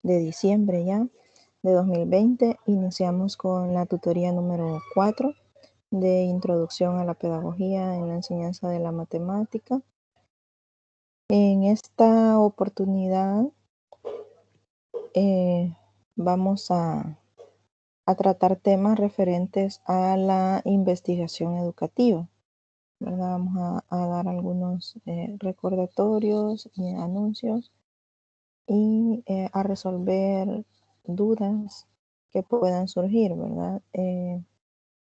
de diciembre ya de 2020. Iniciamos con la tutoría número 4 de Introducción a la Pedagogía en la Enseñanza de la Matemática. En esta oportunidad vamos a tratar temas referentes a la investigación educativa, ¿verdad? Vamos a dar algunos recordatorios y anuncios y a resolver dudas que puedan surgir, ¿verdad?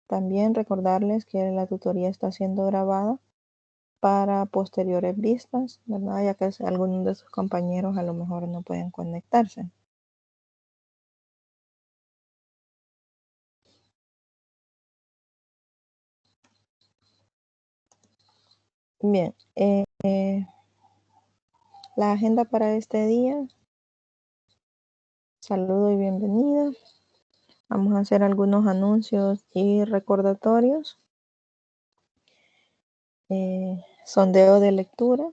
También recordarles que la tutoría está siendo grabada para posteriores vistas, ¿verdad? Ya que algunos de sus compañeros a lo mejor no pueden conectarse. Bien, la agenda para este día. Saludo y bienvenida. Vamos a hacer algunos anuncios y recordatorios. Sondeo de lectura,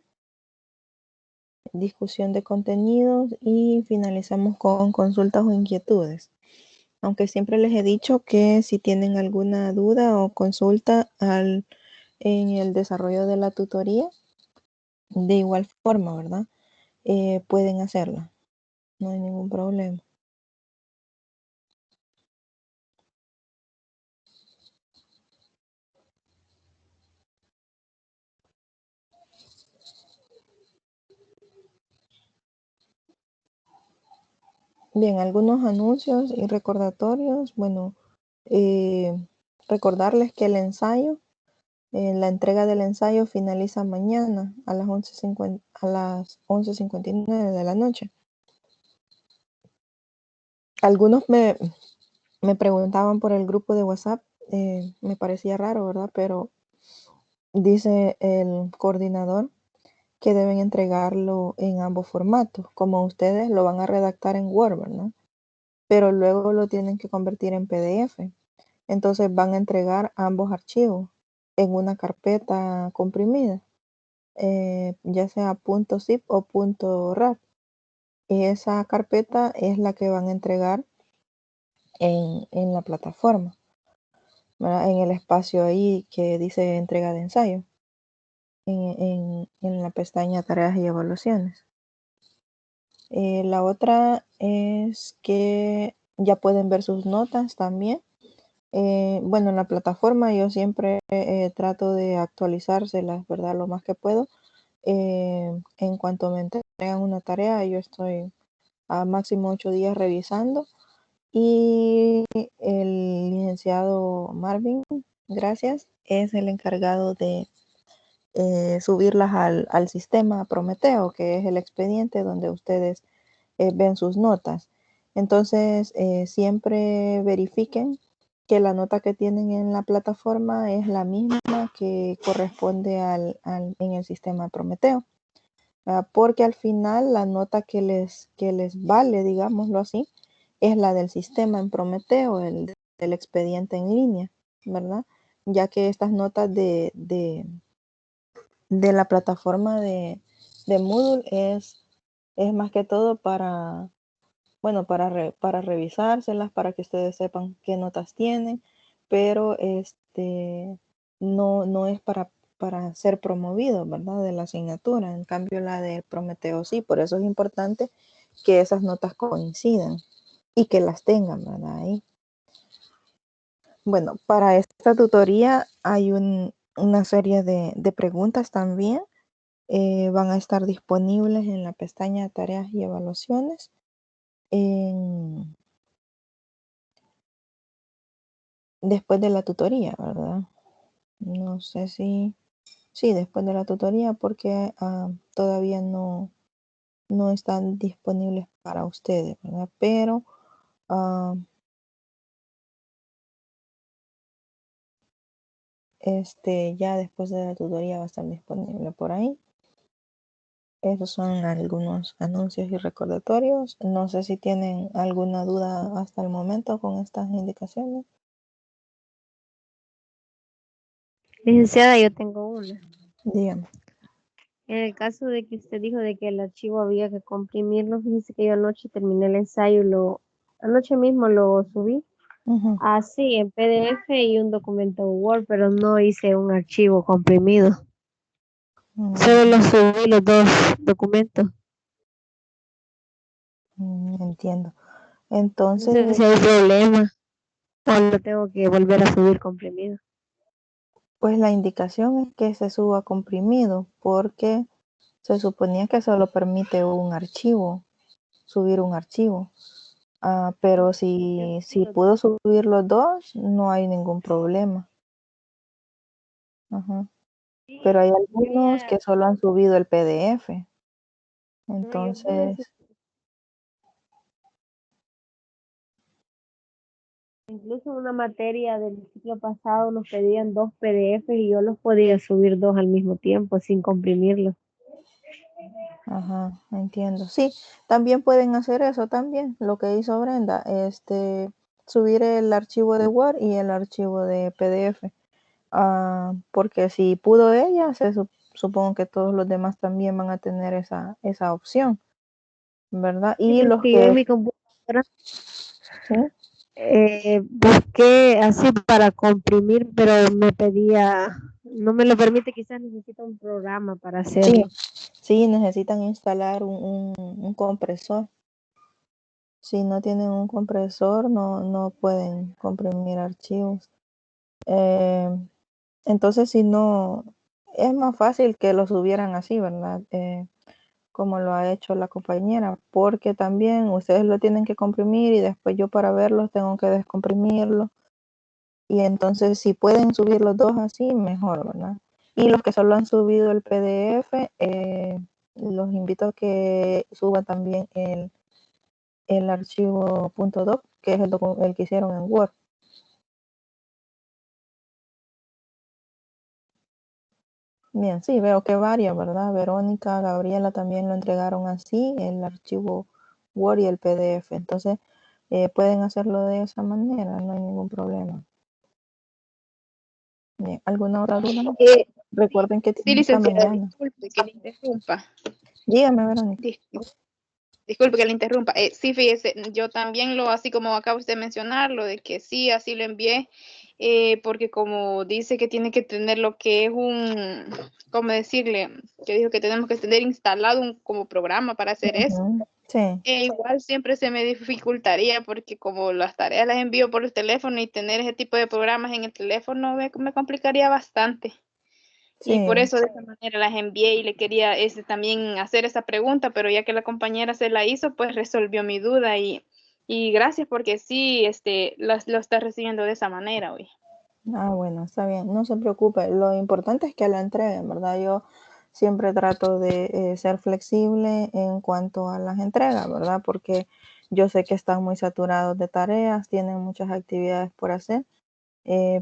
discusión de contenidos y finalizamos con consultas o inquietudes. Aunque siempre les he dicho que si tienen alguna duda o consulta en el desarrollo de la tutoría, de igual forma, ¿verdad? Pueden hacerla. No hay ningún problema. Bien, algunos anuncios y recordatorios. Bueno, recordarles que el ensayo, la entrega del ensayo finaliza mañana a las 11:59 de la noche. Algunos me preguntaban por el grupo de WhatsApp, me parecía raro, ¿verdad? Pero dice el coordinador que deben entregarlo en ambos formatos, como ustedes lo van a redactar en Word, ¿verdad? Pero luego lo tienen que convertir en PDF. Entonces van a entregar ambos archivos en una carpeta comprimida, ya sea .zip o .rar. Y esa carpeta es la que van a entregar en la plataforma, ¿verdad? En el espacio ahí que dice entrega de ensayo, en la pestaña tareas y evaluaciones. La otra es que ya pueden ver sus notas también. Bueno, en la plataforma yo siempre trato de actualizárselas, ¿verdad? Lo más que puedo. En cuanto me entregan una tarea, yo estoy a máximo 8 días revisando. Y el licenciado Marvin, gracias, es el encargado de subirlas al sistema Prometeo, que es el expediente donde ustedes ven sus notas. Entonces, siempre verifiquen que la nota que tienen en la plataforma es la misma que corresponde en el sistema Prometeo. Porque al final la nota que les vale, digámoslo así, es la del sistema en Prometeo, del expediente en línea, ¿verdad? Ya que estas notas de la plataforma de Moodle es más que todo para, bueno, para revisárselas, para que ustedes sepan qué notas tienen, pero no es para ser promovido, ¿verdad? De la asignatura. En cambio, la de Prometeo sí. Por eso es importante que esas notas coincidan y que las tengan, ¿verdad? Ahí. Bueno, para esta tutoría hay una serie de preguntas también. Van a estar disponibles en la pestaña Tareas y Evaluaciones. Después de la tutoría, ¿verdad? No sé si... Sí, después de la tutoría, porque todavía no están disponibles para ustedes, ¿verdad? Pero ya después de la tutoría va a estar disponible por ahí. Esos son algunos anuncios y recordatorios. No sé si tienen alguna duda hasta el momento con estas indicaciones. Licenciada, yo tengo una. Dígame. En el caso de que usted dijo de que el archivo había que comprimirlo, fíjese que yo anoche terminé el ensayo, anoche mismo lo subí Ujú. así en PDF y un documento Word, pero no hice un archivo comprimido. Solo Mm, subí los dos documentos. entiendo. No sé si Entonces, hay problema o lo tengo que volver a subir comprimido. pues la indicación es que se suba comprimido porque se suponía que solo permite un archivo, subir un archivo. Pero Yo si subí los dos. pudo subir los dos, no hay ningún problema. Ajá. Pero Sí, hay yo algunos ya, que solo han subido el PDF. no, yo pude Entonces, subir. Incluso una materia del ciclo pasado nos pedían dos PDFs y yo los podía subir dos al mismo tiempo sin comprimirlos. ajá, entiendo. Sí, también pueden hacer eso también, lo que hizo Brenda, subir el archivo de Word y el archivo de PDF. Porque si pudo ella, supongo que todos los demás también van a tener esa opción, ¿verdad? Sí, Y los porque yo en que, mi computadora sí, busqué así para comprimir, pero me pedía, no me lo permite, quizás necesita un programa para sí, hacerlo. sí, necesitan instalar un compresor. Si no tienen un compresor, no pueden comprimir archivos. Eh, entonces, si no, es más fácil que lo subieran así, ¿verdad? Como lo ha hecho la compañera, porque también ustedes lo tienen que comprimir y después yo para verlos tengo que descomprimirlo. Y entonces, si pueden subir los dos así, mejor, ¿verdad? Y los que solo han subido el PDF, los invito a que suban también el archivo .doc, que es el que hicieron en Word. Bien, sí, veo que varias, ¿verdad? Verónica, Gabriela también lo entregaron así, el archivo Word y el PDF. Entonces, pueden hacerlo de esa manera, no hay ningún problema. Bien, ¿alguna otra duda más? Eh, Recuerden que sí, tienen hasta licenciada, mañana. disculpe que le interrumpa. Dígame, Verónica. Dis- Disculpe que le interrumpa. Sí, fíjese, yo también así como acaba usted de mencionar, lo de que sí, así lo envié, porque como dice que tiene que tener lo que es ¿cómo decirle? Que dijo que tenemos que tener instalado un como programa para hacer eso. Ujú, sí, Igual siempre se me dificultaría porque como las tareas las envío por el teléfono y tener ese tipo de programas en el teléfono me complicaría bastante. Y por sí. eso de esa manera las envié y le quería también hacer esa pregunta, pero ya que la compañera se la hizo, pues resolvió mi duda y gracias porque sí, lo está recibiendo de esa manera hoy. Bueno, está bien, no se preocupe. Lo importante es que la entreguen, ¿verdad? Yo siempre trato de ser flexible en cuanto a las entregas, ¿verdad? Porque yo sé que están muy saturados de tareas, tienen muchas actividades por hacer,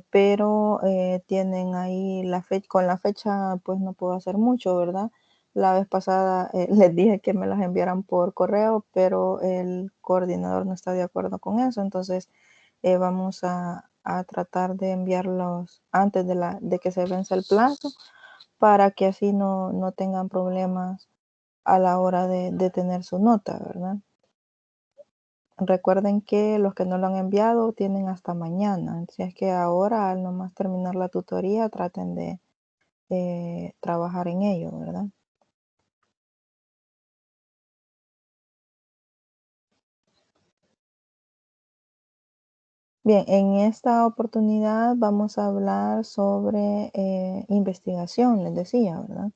pero tienen ahí la fecha, con la fecha pues no puedo hacer mucho, ¿verdad? La vez pasada les dije que me las enviaran por correo, pero el coordinador no está de acuerdo con eso, entonces vamos a tratar de enviarlos antes de que se vence el plazo para que así no tengan problemas a la hora de tener su nota, ¿verdad? Recuerden que los que no lo han enviado tienen hasta mañana, así es que ahora al nomás terminar la tutoría traten de trabajar en ello, ¿verdad? Bien, en esta oportunidad vamos a hablar sobre investigación, les decía, ¿verdad?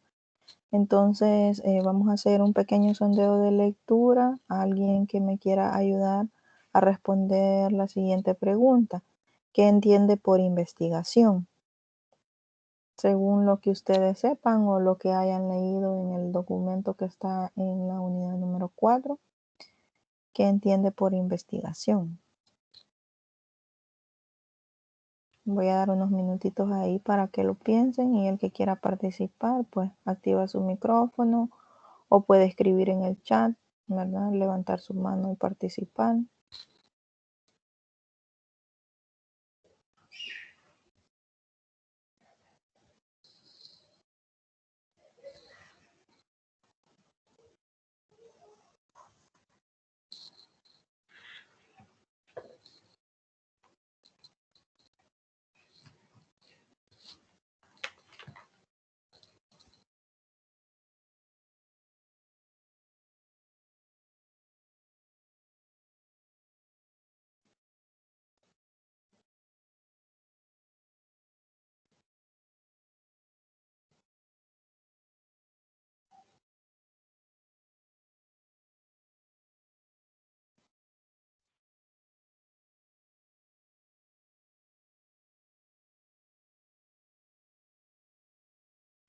Entonces, vamos a hacer un pequeño sondeo de lectura. Alguien que me quiera ayudar a responder la siguiente pregunta. ¿Qué entiende por investigación? Según lo que ustedes sepan o lo que hayan leído en el documento que está en la unidad número 4, ¿qué entiende por investigación? Voy a dar unos minutitos ahí para que lo piensen y el que quiera participar, pues activa su micrófono o puede escribir en el chat, ¿verdad? Levantar su mano y participar.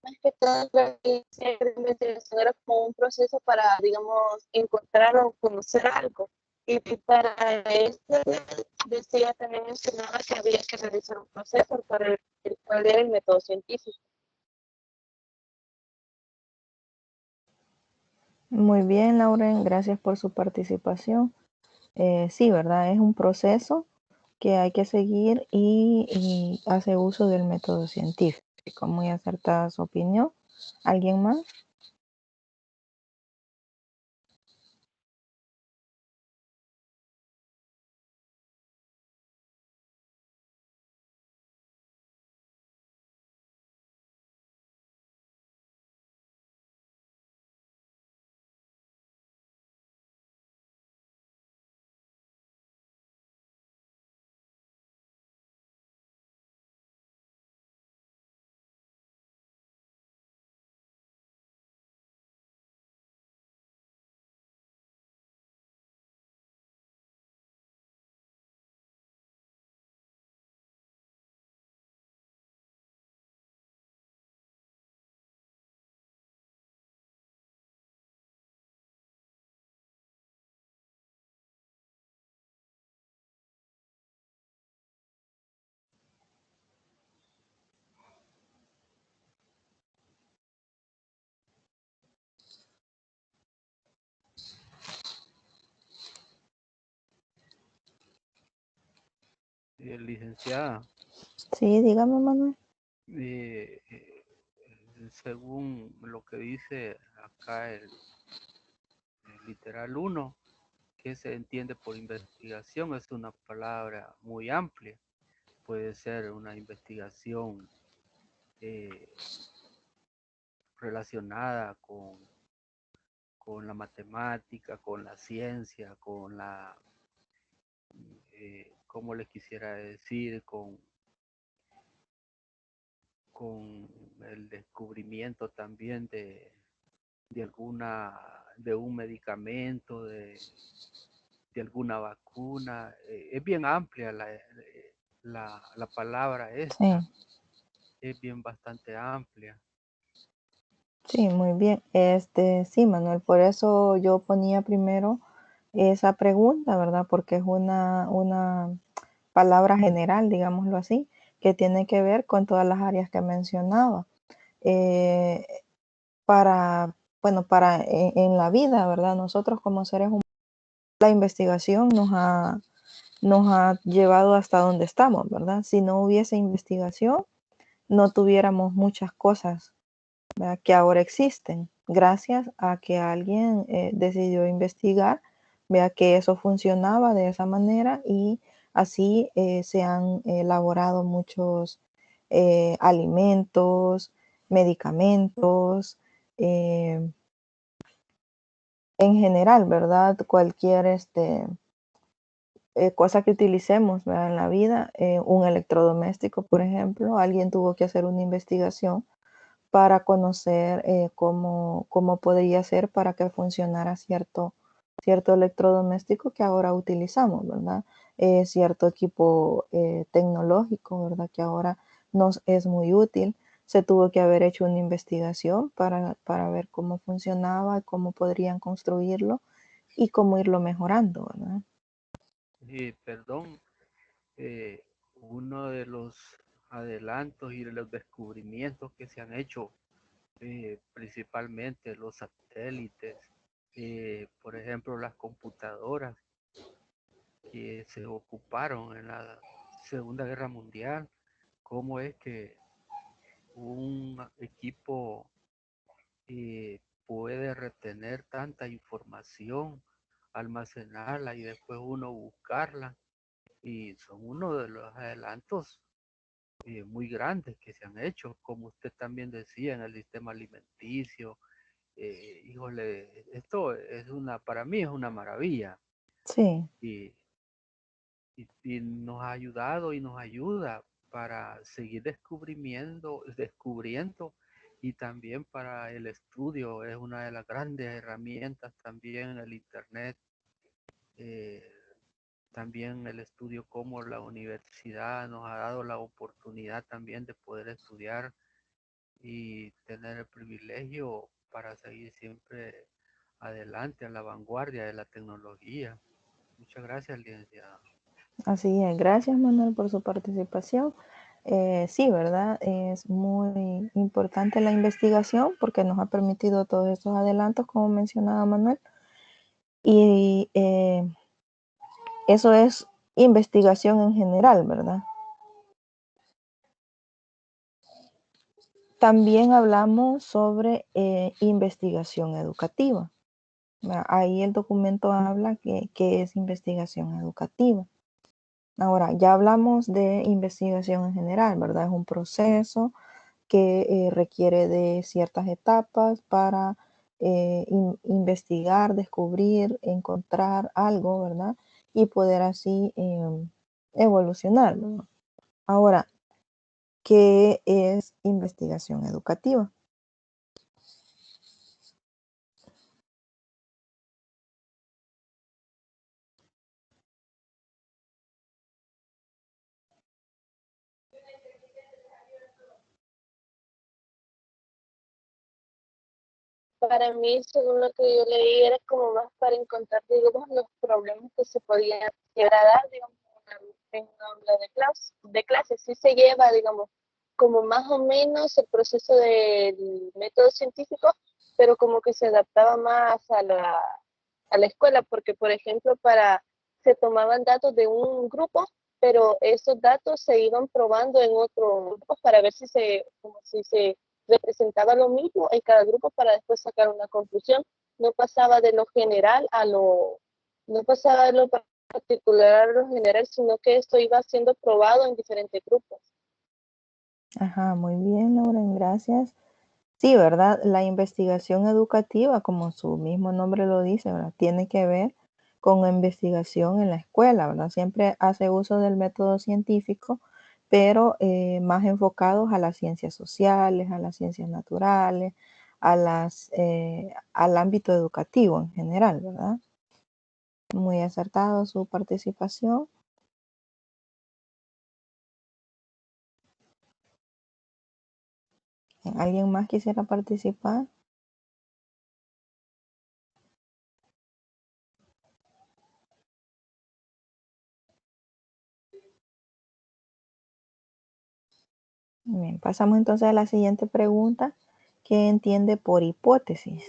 más que todo creo que la investigación era como un proceso para, digamos, encontrar o conocer algo. Y para esto decía, también mencionaba que había que realizar un proceso para el cual era el método científico. Muy bien, Lauren, gracias por su participación. Sí, ¿verdad? Es un proceso que hay que seguir y hace uso del método científico. Muy acertada su opinión. ¿Alguien más? Licenciada, Sí, dígame, Manuel. eh, eh, según lo que dice acá el literal uno, ¿qué se entiende por investigación? Es una palabra muy amplia. Puede ser una investigación eh, relacionada con la matemática, con la ciencia, con la, ¿cómo les quisiera decir? Con el descubrimiento también de un medicamento, de alguna vacuna. Es bien amplia la palabra Sí, esta, es bien bastante amplia. sí, muy bien. Sí, Manuel, por eso yo ponía primero esa pregunta, ¿verdad? Porque es una palabra general, digámoslo así, que tiene que ver con todas las áreas que mencionaba. Eh, para, bueno, para en la vida, ¿verdad? Nosotros como seres humanos, la investigación nos ha llevado hasta donde estamos, ¿verdad? Si no hubiese investigación, no tuviéramos muchas cosas, ¿verdad?, que ahora existen, gracias a que alguien decidió investigar, vea que eso funcionaba de esa manera y así se han elaborado muchos alimentos, medicamentos, eh, en general, ¿verdad? Cualquier cosa que utilicemos, ¿verdad?, en la vida, un electrodoméstico, por ejemplo, alguien tuvo que hacer una investigación para conocer cómo podría ser para que funcionara cierto electrodoméstico que ahora utilizamos, ¿verdad? Cierto equipo tecnológico, ¿verdad? Que ahora nos es muy útil. Se tuvo que haber hecho una investigación para ver cómo funcionaba, cómo podrían construirlo y cómo irlo mejorando, ¿verdad? Perdón, uno de los adelantos y de los descubrimientos que se han hecho, principalmente los satélites, por ejemplo, las computadoras que se ocuparon en la Segunda Guerra Mundial, cómo es que un equipo puede retener tanta información, almacenarla y después uno buscarla. Y son uno de los adelantos muy grandes que se han hecho, como usted también decía, en el sistema alimenticio. Híjole, esto es para mí es una maravilla. Sí, Y, y nos ha ayudado y nos ayuda para seguir descubriendo y también para el estudio. Es una de las grandes herramientas también el Internet. eh, También el estudio, como la universidad nos ha dado la oportunidad también de poder estudiar y tener el privilegio para seguir siempre adelante, a la vanguardia de la tecnología. Muchas gracias, licenciada. Así es, gracias Manuel por su participación. Sí, ¿verdad? Es muy importante la investigación porque nos ha permitido todos estos adelantos, como mencionaba Manuel. Y eso es investigación en general, ¿verdad? También hablamos sobre investigación educativa. Ahí el documento habla que es investigación educativa. Ahora, ya hablamos de investigación en general, ¿verdad? Es un proceso que requiere de ciertas etapas para investigar, descubrir, encontrar algo, ¿verdad? Y poder así evolucionar, ¿no? Ahora, ¿qué es investigación educativa? Para mí, según lo que yo leí, era como más para encontrar, digamos, los problemas que se podían llegar a dar, digamos, en una aula de clase. Sí se lleva, digamos, como más o menos el proceso del método científico, pero como que se adaptaba más a la escuela, porque, por ejemplo, se tomaban datos de un grupo, pero esos datos se iban probando en otro grupo para ver como si se representaba lo mismo en cada grupo para después sacar una conclusión. No pasaba de lo general no pasaba de lo particular a lo general, sino que esto iba siendo probado en diferentes grupos. Ajá, muy bien, Lauren, gracias. Sí, ¿verdad? La investigación educativa, como su mismo nombre lo dice, ¿verdad? Tiene que ver con la investigación en la escuela, ¿verdad? Siempre hace uso del método científico, pero más enfocados a las ciencias sociales, a las ciencias naturales, al ámbito educativo en general, ¿verdad? Muy acertado su participación. ¿Alguien más quisiera participar? Bien, pasamos entonces a la siguiente pregunta. ¿Qué entiende por hipótesis?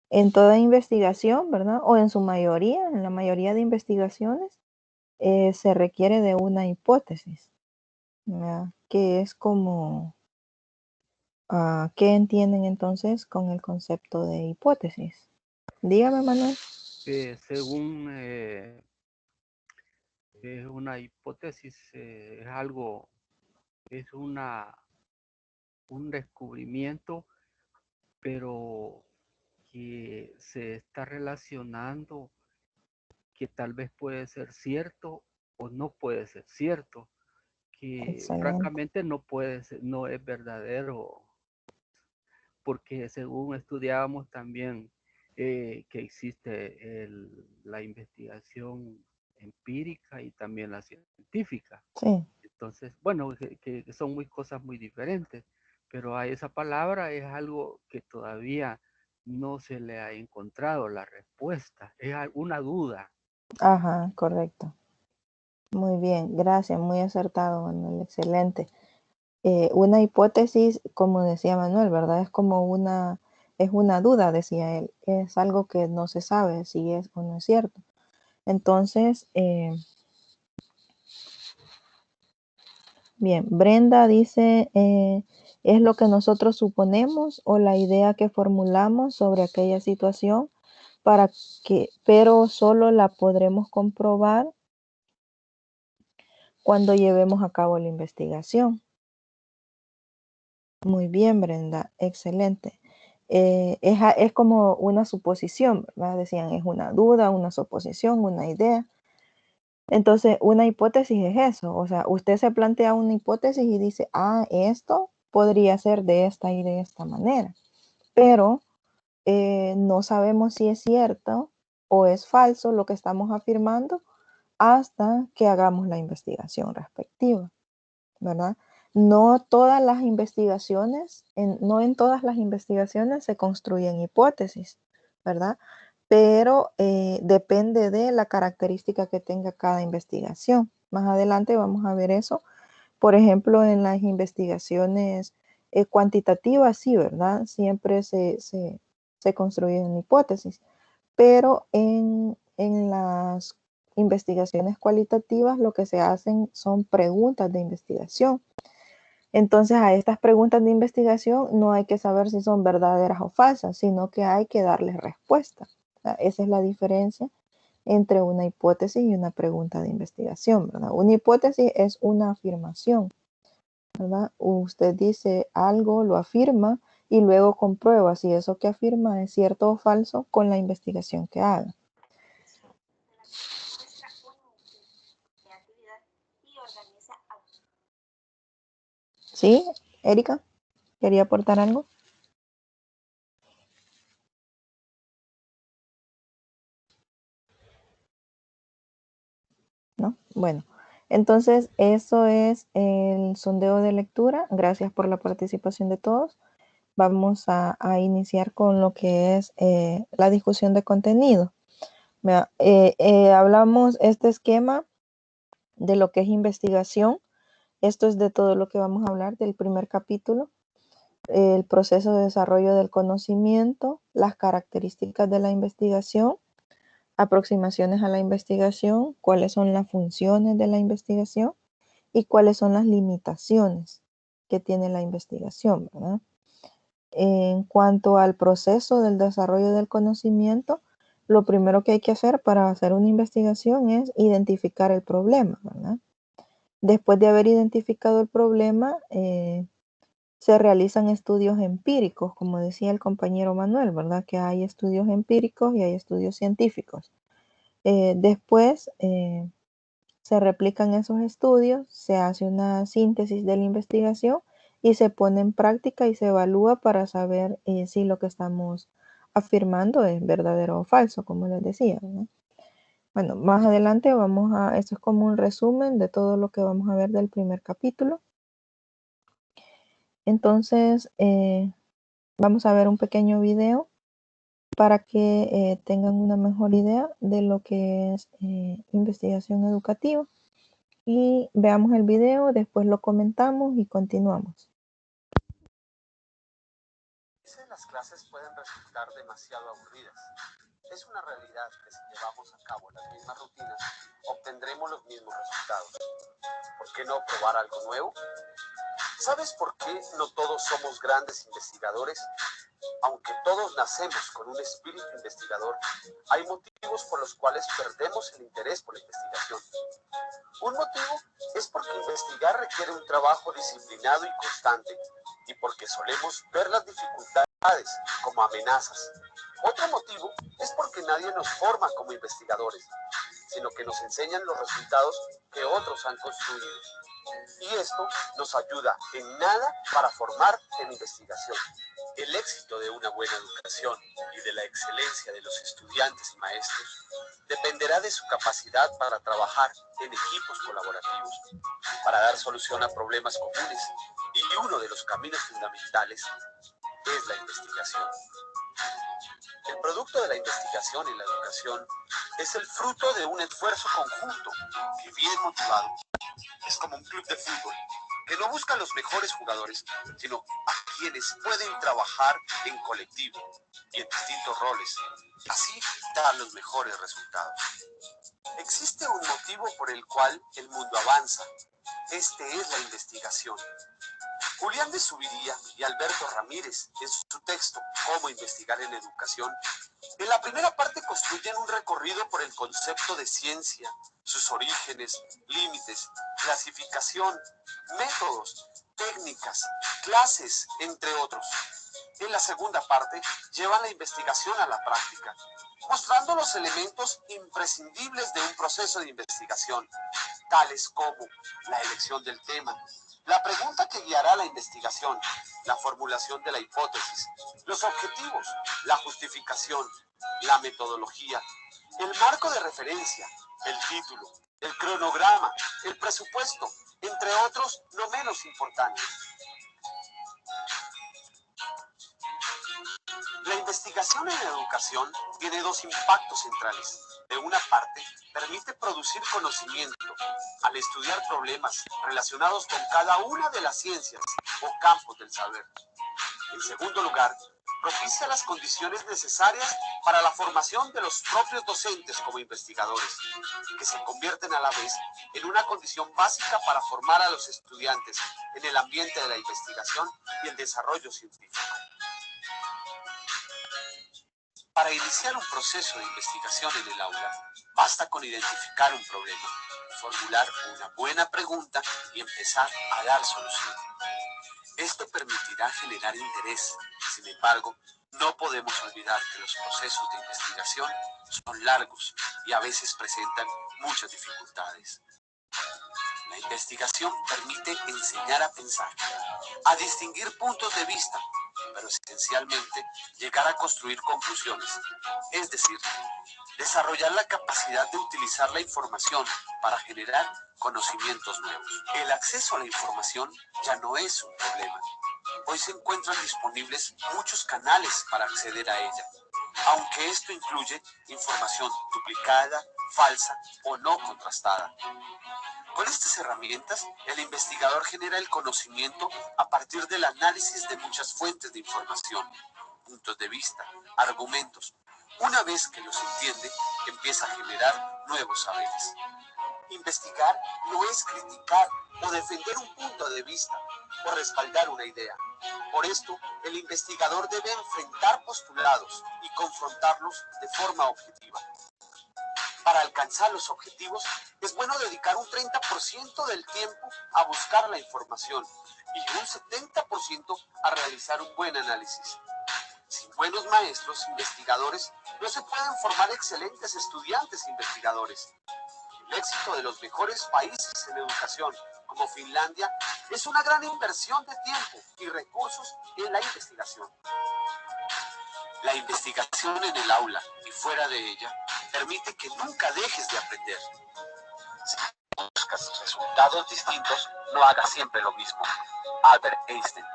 En toda investigación, ¿verdad? O en su mayoría, en la mayoría de investigaciones, se requiere de una hipótesis, ¿verdad? Que es como, ¿qué entienden entonces con el concepto de hipótesis? Dígame, Manuel. Según es una hipótesis, es algo, es un descubrimiento, pero que se está relacionando, que tal vez puede ser cierto o no puede ser cierto, que Excelente. francamente no puede ser, no es verdadero, porque según estudiábamos también que existe la investigación empírica y también la científica. Sí. Entonces, bueno, que son cosas muy diferentes, pero a esa palabra es algo que todavía no se le ha encontrado la respuesta, es una duda. Ajá, correcto. Muy bien, gracias, muy acertado, Manuel, excelente. Una hipótesis, como decía Manuel, ¿verdad? Es una duda, decía él, es algo que no se sabe si es o no es cierto. Entonces, bien, Brenda dice, es lo que nosotros suponemos o la idea que formulamos sobre aquella situación pero solo la podremos comprobar cuando llevemos a cabo la investigación. Muy bien, Brenda, excelente. Es como una suposición, ¿verdad? Decían, es una duda, una suposición, una idea. Entonces, una hipótesis es eso, o sea, usted se plantea una hipótesis y dice, esto podría ser de esta y de esta manera, pero no sabemos si es cierto o es falso lo que estamos afirmando hasta que hagamos la investigación respectiva, ¿verdad? no todas las investigaciones, no en todas las investigaciones se construyen hipótesis, ¿verdad? Pero depende de la característica que tenga cada investigación. Más adelante vamos a ver eso. Por ejemplo, en las investigaciones cuantitativas, sí, ¿verdad? Siempre se construyen hipótesis, pero en las investigaciones cualitativas lo que se hacen son preguntas de investigación. Entonces, a estas preguntas de investigación no hay que saber si son verdaderas o falsas, sino que hay que darles respuesta. O sea, esa es la diferencia entre una hipótesis y una pregunta de investigación, ¿verdad? Una hipótesis es una afirmación, ¿verdad? Usted dice algo, lo afirma y luego comprueba si eso que afirma es cierto o falso con la investigación que haga. ¿Sí, Erika? ¿Quería aportar algo? ¿No? Bueno, entonces eso es el sondeo de lectura. Gracias por la participación de todos. Vamos a iniciar con lo que es la discusión de contenido. Hablamos este esquema de lo que es investigación. Esto es de todo lo que vamos a hablar del primer capítulo. El proceso de desarrollo del conocimiento, las características de la investigación, aproximaciones a la investigación, cuáles son las funciones de la investigación y cuáles son las limitaciones que tiene la investigación, ¿verdad? En cuanto al proceso del desarrollo del conocimiento, lo primero que hay que hacer para hacer una investigación es identificar el problema, ¿verdad? Después de haber identificado el problema, se realizan estudios empíricos, como decía el compañero Manuel, ¿verdad? Que hay estudios empíricos y hay estudios científicos. Después se replican esos estudios, se hace una síntesis de la investigación y se pone en práctica y se evalúa para saber si lo que estamos afirmando es verdadero o falso, como les decía, ¿no? Bueno, más adelante esto es como un resumen de todo lo que vamos a ver del primer capítulo. Entonces, vamos a ver un pequeño video para que tengan una mejor idea de lo que es investigación educativa. Y veamos el video, después lo comentamos y continuamos. Las clases pueden resultar demasiado aburridas. Es una realidad que si llevamos a cabo las mismas rutinas, obtendremos los mismos resultados. ¿Por qué no probar algo nuevo? ¿Sabes por qué no todos somos grandes investigadores? Aunque todos nacemos con un espíritu investigador, hay motivos por los cuales perdemos el interés por la investigación. Un motivo es porque investigar requiere un trabajo disciplinado y constante, y porque solemos ver las dificultades como amenazas. Otro motivo es porque nadie nos forma como investigadores, sino que nos enseñan los resultados que otros han construido. Y esto nos ayuda en nada para formar en investigación. El éxito de una buena educación y de la excelencia de los estudiantes y maestros dependerá de su capacidad para trabajar en equipos colaborativos, para dar solución a problemas comunes, y uno de los caminos fundamentales es la investigación. El producto de la investigación en la educación es el fruto de un esfuerzo conjunto que, bien motivado, es como un club de fútbol que no busca a los mejores jugadores, sino a quienes pueden trabajar en colectivo y en distintos roles, así dar los mejores resultados. Existe un motivo por el cual el mundo avanza. Este es la investigación. Julián de Zuviría y Alberto Ramírez, en su texto Cómo investigar en educación, en la primera parte construyen un recorrido por el concepto de ciencia, sus orígenes, límites, clasificación, métodos, técnicas, clases, entre otros. En la segunda parte, llevan la investigación a la práctica, mostrando los elementos imprescindibles de un proceso de investigación, tales como la elección del tema, la pregunta que guiará la investigación, la formulación de la hipótesis, los objetivos, la justificación, la metodología, el marco de referencia, el título, el cronograma, el presupuesto, entre otros no menos importantes. La investigación en la educación tiene dos impactos centrales. De una parte, permite producir conocimiento al estudiar problemas relacionados con cada una de las ciencias o campos del saber. En segundo lugar, propicia las condiciones necesarias para la formación de los propios docentes como investigadores, que se convierten a la vez en una condición básica para formar a los estudiantes en el ambiente de la investigación y el desarrollo científico. Para iniciar un proceso de investigación en el aula, basta con identificar un problema, formular una buena pregunta y empezar a dar solución. Esto permitirá generar interés. Sin embargo, no podemos olvidar que los procesos de investigación son largos y a veces presentan muchas dificultades. La investigación permite enseñar a pensar, a distinguir puntos de vista, pero esencialmente llegar a construir conclusiones, es decir, desarrollar la capacidad de utilizar la información para generar conocimientos nuevos. El acceso a la información ya no es un problema. Hoy se encuentran disponibles muchos canales para acceder a ella, aunque esto incluye información duplicada, falsa o no contrastada. Con estas herramientas, el investigador genera el conocimiento a partir del análisis de muchas fuentes de información, puntos de vista, argumentos. Una vez que los entiende, empieza a generar nuevos saberes. Investigar no es criticar o defender un punto de vista o respaldar una idea. Por esto, el investigador debe enfrentar postulados y confrontarlos de forma objetiva. Para alcanzar los objetivos, es bueno dedicar un 30% del tiempo a buscar la información y un 70% a realizar un buen análisis. Sin buenos maestros investigadores, no se pueden formar excelentes estudiantes investigadores. El éxito de los mejores países en educación, como Finlandia, es una gran inversión de tiempo y recursos en la investigación. La investigación en el aula y fuera de ella permite que nunca dejes de aprender. Si buscas resultados distintos, no hagas siempre lo mismo. Albert Einstein.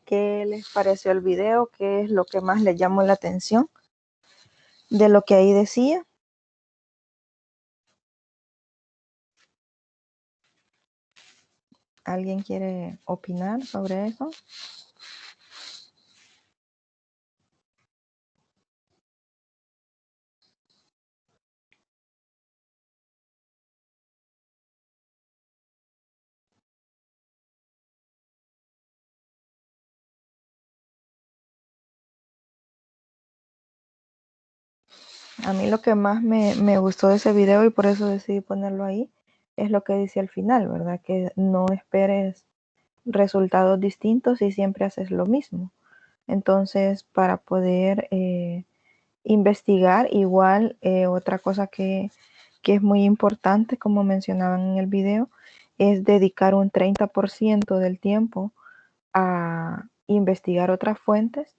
¿Qué les pareció el video? ¿Qué es lo que más les llamó la atención de lo que ahí decía? ¿Alguien quiere opinar sobre eso? A mí lo que más me gustó de ese video y por eso decidí ponerlo ahí es lo que dice al final, ¿verdad? Que no esperes resultados distintos y siempre haces lo mismo. Entonces, para poder investigar, igual otra cosa que es muy importante, como mencionaban en el video, es dedicar un 30% del tiempo a investigar otras fuentes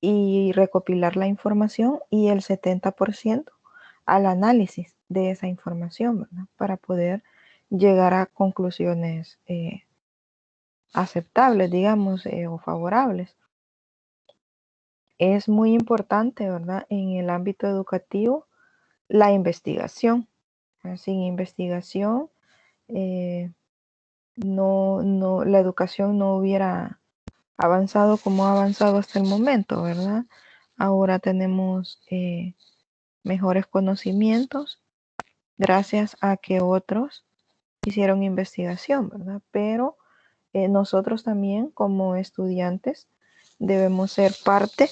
y recopilar la información y el 70% al análisis de esa información, ¿verdad? Para poder llegar a conclusiones aceptables, digamos, o favorables. Es muy importante, ¿verdad? En el ámbito educativo, la investigación. Sin investigación, la educación no hubiera avanzado como ha avanzado hasta el momento, ¿verdad? Ahora tenemos mejores conocimientos gracias a que otros hicieron investigación, ¿verdad? Pero nosotros también como estudiantes debemos ser parte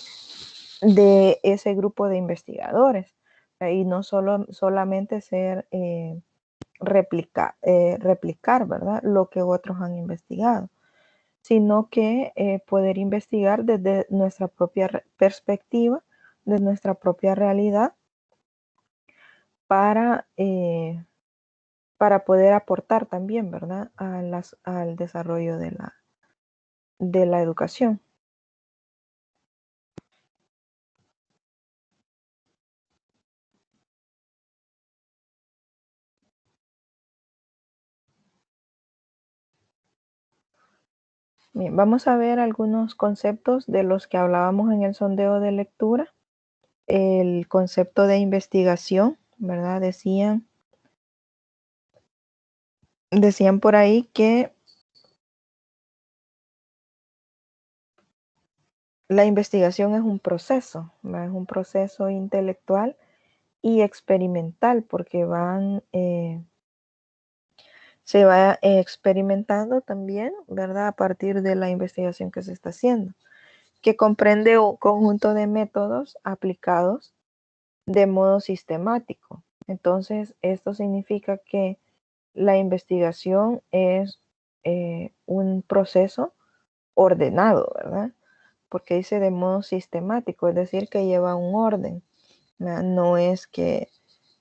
de ese grupo de investigadores y no solamente ser replicar, ¿verdad? Lo que otros han investigado, sino que poder investigar desde nuestra propia perspectiva, de nuestra propia realidad, para poder aportar también, ¿verdad?, al desarrollo de la educación. Bien, vamos a ver algunos conceptos de los que hablábamos en el sondeo de lectura. El concepto de investigación, ¿verdad? Decían por ahí que la investigación es un proceso, ¿verdad? Es un proceso intelectual y experimental, porque se va experimentando también, ¿verdad?, a partir de la investigación que se está haciendo, que comprende un conjunto de métodos aplicados de modo sistemático. Entonces, esto significa que la investigación es un proceso ordenado, ¿verdad? Porque dice de modo sistemático, es decir, que lleva un orden, ¿verdad? No es que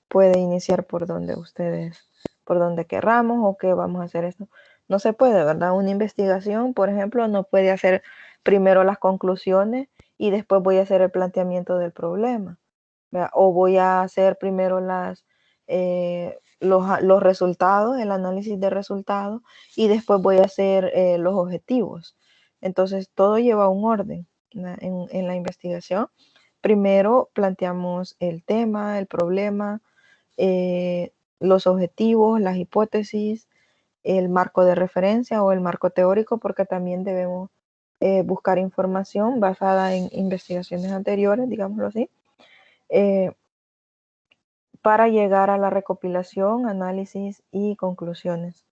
puede iniciar por donde querramos o que vamos a hacer esto. No se puede, ¿verdad? Una investigación, por ejemplo, no puede hacer primero las conclusiones y después voy a hacer el planteamiento del problema, ¿verdad? O voy a hacer primero los resultados, el análisis de resultados, y después voy a hacer los objetivos. Entonces, todo lleva un orden, ¿verdad?, en la investigación. Primero planteamos el tema, el problema, los objetivos, las hipótesis, el marco de referencia o el marco teórico, porque también debemos buscar información basada en investigaciones anteriores, digámoslo así, para llegar a la recopilación, análisis y conclusiones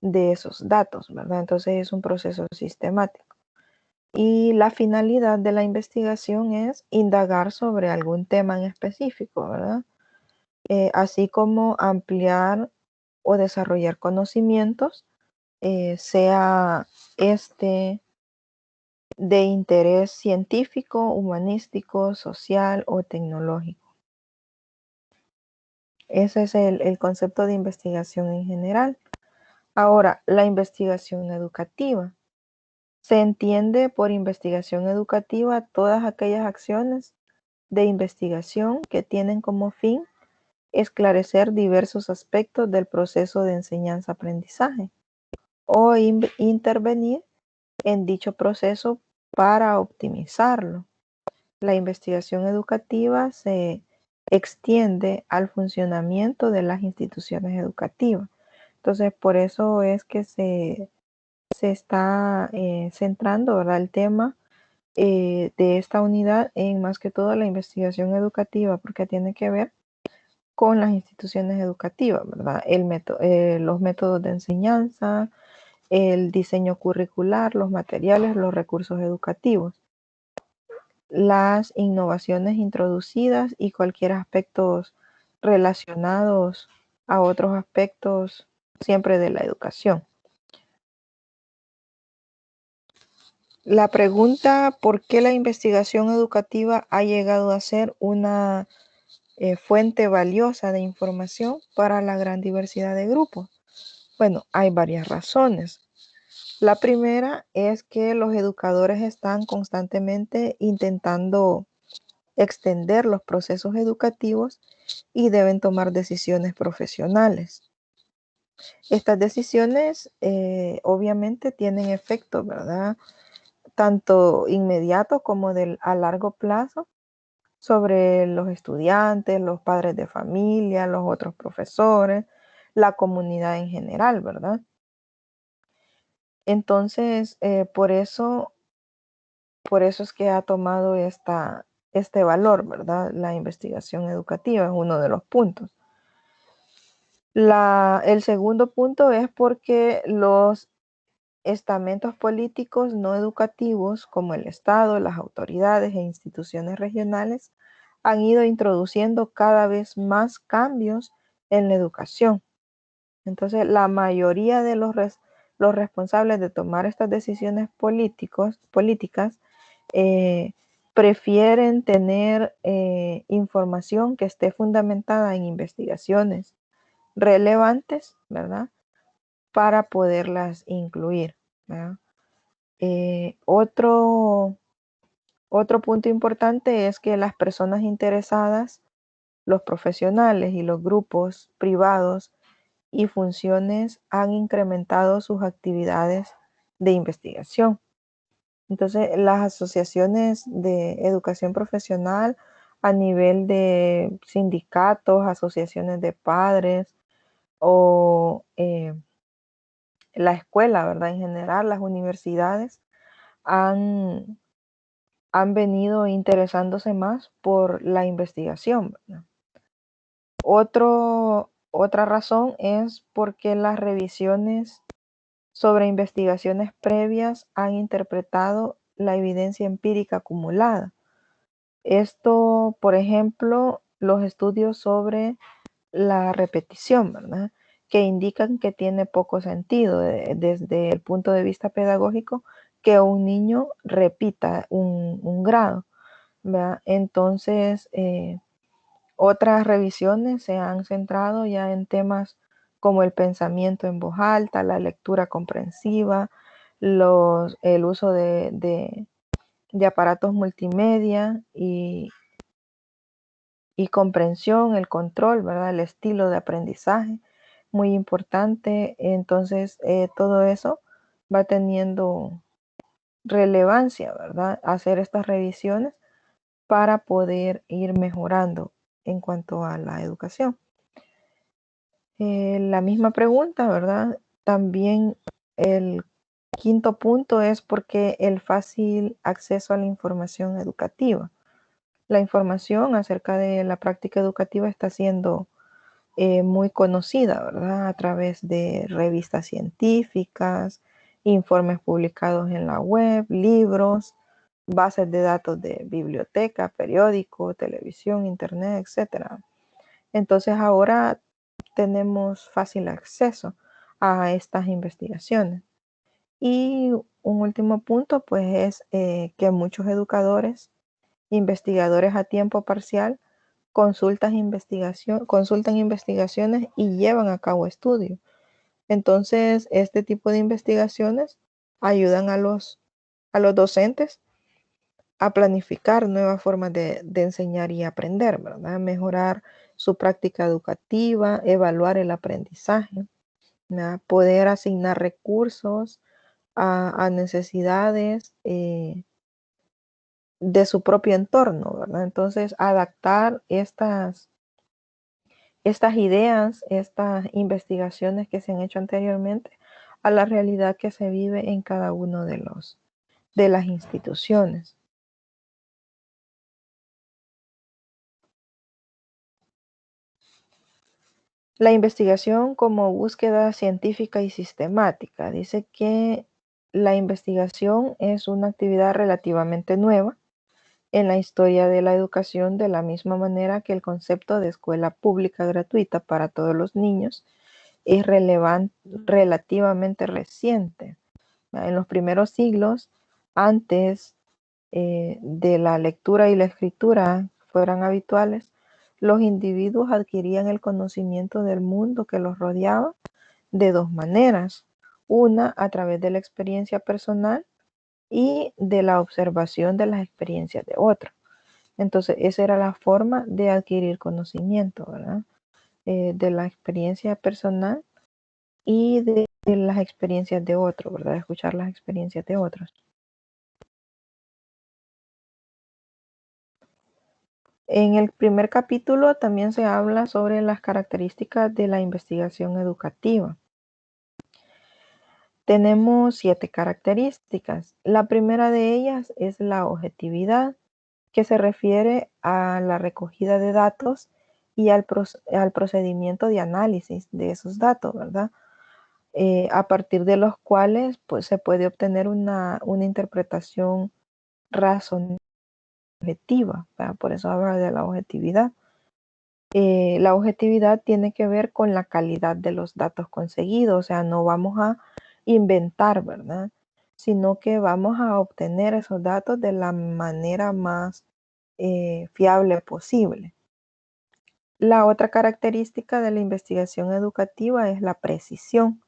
de esos datos, ¿verdad? Entonces es un proceso sistemático. Y la finalidad de la investigación es indagar sobre algún tema en específico, ¿verdad? Así como ampliar o desarrollar conocimientos, sea este de interés científico, humanístico, social o tecnológico. Ese es el concepto de investigación en general. Ahora, la investigación educativa. Se entiende por investigación educativa todas aquellas acciones de investigación que tienen como fin esclarecer diversos aspectos del proceso de enseñanza-aprendizaje o intervenir en dicho proceso para optimizarlo. La investigación educativa se extiende al funcionamiento de las instituciones educativas. Entonces, por eso es que se está centrando, ¿verdad?, el tema de esta unidad en más que todo la investigación educativa, porque tiene que ver con las instituciones educativas, ¿verdad? Los métodos de enseñanza, el diseño curricular, los materiales, los recursos educativos, las innovaciones introducidas y cualquier aspectos relacionados a otros aspectos siempre de la educación. La pregunta ¿por qué la investigación educativa ha llegado a ser una fuente valiosa de información para la gran diversidad de grupos? Bueno, hay varias razones. La primera es que los educadores están constantemente intentando extender los procesos educativos y deben tomar decisiones profesionales. Estas decisiones obviamente tienen efectos, ¿verdad?, tanto inmediato como a largo plazo sobre los estudiantes, los padres de familia, los otros profesores, la comunidad en general, ¿verdad? Entonces, por eso es que ha tomado este valor, ¿verdad? La investigación educativa es uno de los puntos. El segundo punto es porque los estamentos políticos no educativos, como el Estado, las autoridades e instituciones regionales, han ido introduciendo cada vez más cambios en la educación. Entonces, la mayoría de los responsables de tomar estas decisiones políticas prefieren tener información que esté fundamentada en investigaciones relevantes, ¿verdad? Para poderlas incluir, ¿verdad? Otro punto importante es que las personas interesadas, los profesionales y los grupos privados y funciones han incrementado sus actividades de investigación. Entonces, las asociaciones de educación profesional a nivel de sindicatos, asociaciones de padres o la escuela, ¿verdad? En general, las universidades han venido interesándose más por la investigación, ¿verdad? Otra razón es porque las revisiones sobre investigaciones previas han interpretado la evidencia empírica acumulada. Esto, por ejemplo, los estudios sobre la repetición, ¿verdad? Que indican que tiene poco sentido desde el punto de vista pedagógico que un niño repita un grado, ¿verdad? Entonces, otras revisiones se han centrado ya en temas como el pensamiento en voz alta, la lectura comprensiva, el uso de aparatos multimedia y comprensión, el control, ¿verdad? El estilo de aprendizaje, muy importante. Entonces, todo eso va teniendo relevancia, ¿verdad? Hacer estas revisiones para poder ir mejorando en cuanto a la educación. La misma pregunta, ¿verdad? También el quinto punto es porque el fácil acceso a la información educativa. La información acerca de la práctica educativa está siendo muy conocida, ¿verdad? A través de revistas científicas, informes publicados en la web, libros, bases de datos de biblioteca, periódico, televisión, internet, etc. Entonces ahora tenemos fácil acceso a estas investigaciones. Y un último punto, pues, es que muchos educadores, investigadores a tiempo parcial, consultan investigaciones y llevan a cabo estudios. Entonces, este tipo de investigaciones ayudan a los docentes a planificar nuevas formas de enseñar y aprender, ¿verdad? Mejorar su práctica educativa, evaluar el aprendizaje, ¿verdad? Poder asignar recursos a necesidades de su propio entorno, ¿verdad? Entonces, adaptar estas ideas, estas investigaciones que se han hecho anteriormente a la realidad que se vive en cada uno de las instituciones. La investigación como búsqueda científica y sistemática. Dice que la investigación es una actividad relativamente nueva en la historia de la educación, de la misma manera que el concepto de escuela pública gratuita para todos los niños es relativamente reciente. En los primeros siglos, antes de la lectura y la escritura fueran habituales, los individuos adquirían el conocimiento del mundo que los rodeaba de dos maneras. Una, a través de la experiencia personal y de la observación de las experiencias de otros. Entonces, esa era la forma de adquirir conocimiento, ¿verdad? De la experiencia personal y de las experiencias de otros, ¿verdad? Escuchar las experiencias de otros. En el primer capítulo también se habla sobre las características de la investigación educativa. Tenemos 7 características. La primera de ellas es la objetividad, que se refiere a la recogida de datos y al procedimiento de análisis de esos datos, ¿verdad? A partir de los cuales pues, se puede obtener una interpretación razonable, objetiva, ¿verdad? Por eso habla de la objetividad. La objetividad tiene que ver con la calidad de los datos conseguidos, o sea, no vamos a inventar, ¿verdad? sino que vamos a obtener esos datos de la manera más fiable posible. La otra característica de la investigación educativa es la precisión.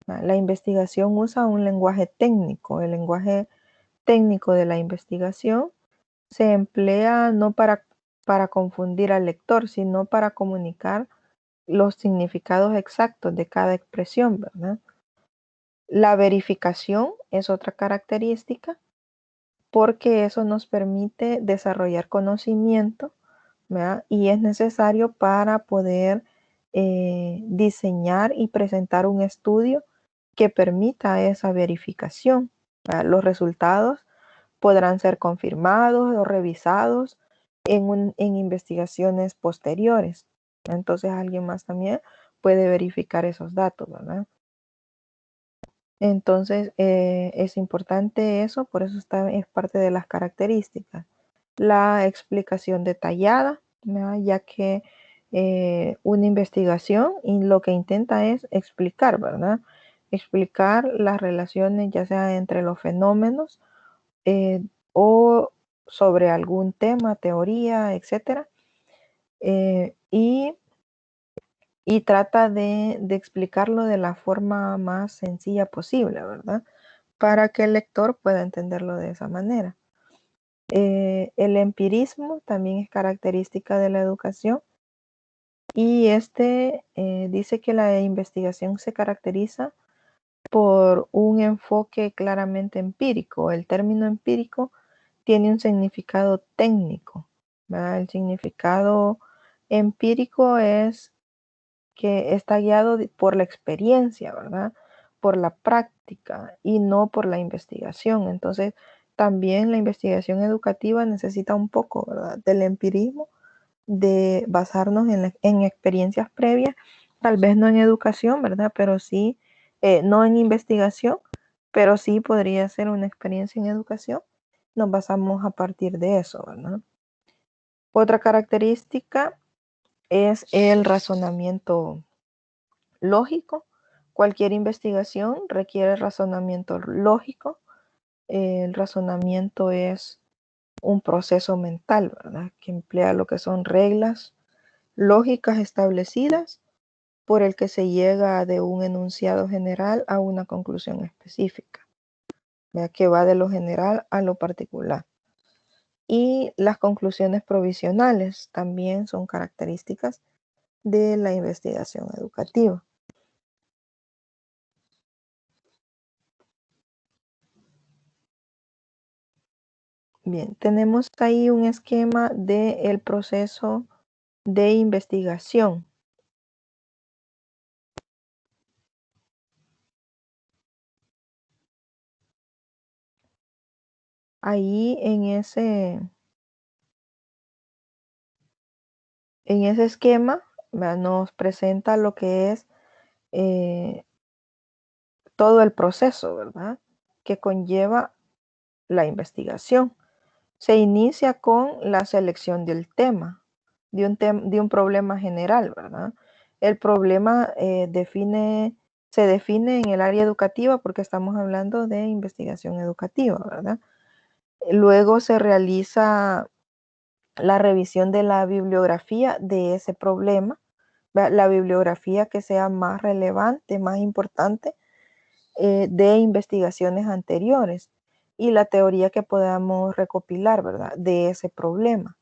La investigación usa un lenguaje técnico. El lenguaje técnico de la investigación se emplea no para confundir al lector, sino para comunicar los significados exactos de cada expresión, ¿verdad? La verificación es otra característica porque eso nos permite desarrollar conocimiento, ¿verdad? Y es necesario para poder diseñar y presentar un estudio que permita esa verificación, ¿verdad? Los resultados podrán ser confirmados o revisados en investigaciones posteriores. Entonces alguien más también puede verificar esos datos, ¿verdad? Entonces es importante eso, por eso es parte de las características. La explicación detallada, ¿verdad? Ya que una investigación y lo que intenta es explicar, ¿verdad? Explicar las relaciones ya sea entre los fenómenos o sobre algún tema, teoría, etcétera, y trata de explicarlo de la forma más sencilla posible, ¿verdad? Para que el lector pueda entenderlo de esa manera. El empirismo también es característica de la educación y dice que la investigación se caracteriza por un enfoque claramente empírico. El término empírico tiene un significado técnico, ¿verdad? El significado empírico es que está guiado por la experiencia, ¿verdad? Por la práctica y no por la investigación. Entonces, también la investigación educativa necesita un poco, ¿verdad? Del empirismo, de basarnos en experiencias previas, tal vez no en educación, ¿verdad? Pero sí, no en investigación, pero sí podría ser una experiencia en educación. Nos basamos a partir de eso, ¿verdad? Otra característica es el razonamiento lógico. Cualquier investigación requiere razonamiento lógico. El razonamiento es un proceso mental, ¿verdad? Que emplea lo que son reglas lógicas establecidas por el que se llega de un enunciado general a una conclusión específica, ¿verdad? Que va de lo general a lo particular. Y las conclusiones provisionales también son características de la investigación educativa. Bien, tenemos ahí un esquema del proceso de investigación. Ahí en ese esquema, ¿verdad? Nos presenta lo que es todo el proceso, ¿verdad? Que conlleva la investigación. Se inicia con la selección del tema, de un problema general, ¿verdad? El problema se define en el área educativa porque estamos hablando de investigación educativa, ¿verdad? Luego se realiza la revisión de la bibliografía de ese problema, ¿verdad? La bibliografía que sea más relevante, más importante de investigaciones anteriores y la teoría que podamos recopilar, ¿verdad? De ese problema.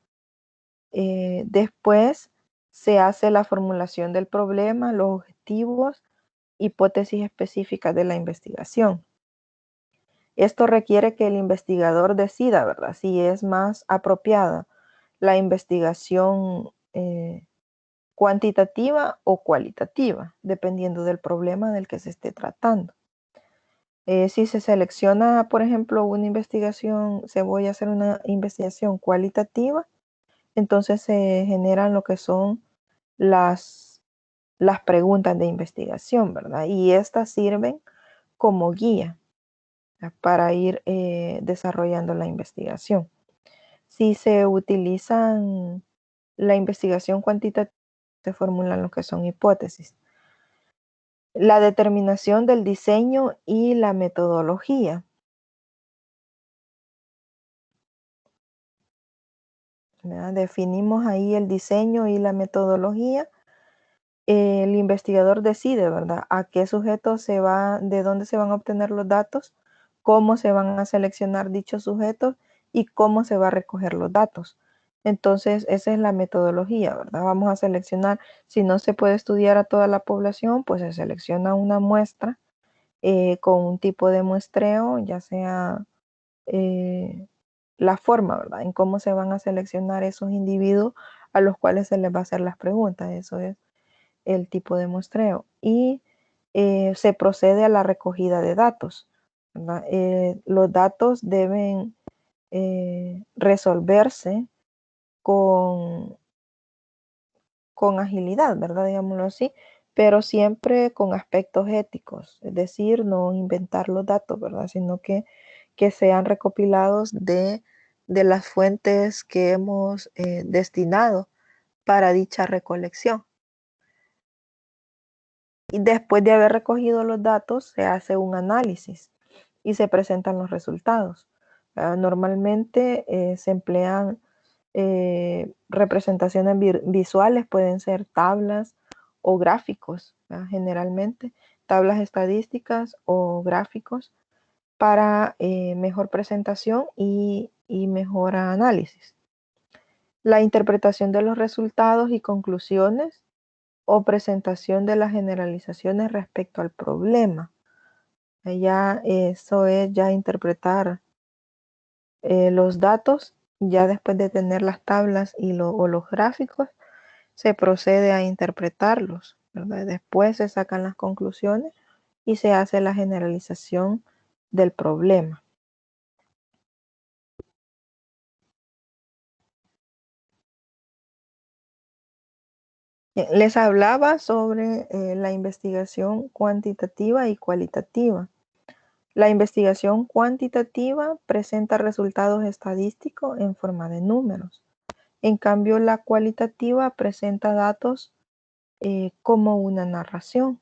Después se hace la formulación del problema, los objetivos, hipótesis específicas de la investigación. Esto requiere que el investigador decida, ¿verdad? Si es más apropiada la investigación cuantitativa o cualitativa, dependiendo del problema del que se esté tratando. Si se selecciona, por ejemplo, una investigación, se voy a hacer una investigación cualitativa, entonces se generan lo que son las preguntas de investigación, ¿verdad? Y estas sirven como guía para ir desarrollando la investigación. Si se utilizan la investigación cuantitativa, se formulan lo que son hipótesis. La determinación del diseño y la metodología. ¿verdad? Definimos ahí el diseño y la metodología. El investigador decide, ¿verdad?, a qué sujeto de dónde se van a obtener los datos, cómo se van a seleccionar dichos sujetos y cómo se va a recoger los datos. Entonces, esa es la metodología, ¿verdad? Vamos a seleccionar, si no se puede estudiar a toda la población, pues se selecciona una muestra con un tipo de muestreo, ya sea la forma, ¿verdad?, en cómo se van a seleccionar esos individuos a los cuales se les va a hacer las preguntas. Eso es el tipo de muestreo. Y se procede a la recogida de datos, ¿verdad? Los datos deben resolverse con agilidad, ¿verdad? Digámoslo así, pero siempre con aspectos éticos, es decir, no inventar los datos, ¿verdad? Sino que sean recopilados de las fuentes que hemos destinado para dicha recolección. Y después de haber recogido los datos, se hace un análisis y se presentan los resultados. Normalmente se emplean representaciones visuales, pueden ser tablas o gráficos, generalmente tablas estadísticas o gráficos para mejor presentación y mejor análisis. La interpretación de los resultados y conclusiones o presentación de las generalizaciones respecto al problema. Ya eso es ya interpretar los datos. Ya después de tener las tablas o los gráficos, se procede a interpretarlos, ¿verdad? Después se sacan las conclusiones y se hace la generalización del problema. Les hablaba sobre la investigación cuantitativa y cualitativa. La investigación cuantitativa presenta resultados estadísticos en forma de números. En cambio, la cualitativa presenta datos como una narración.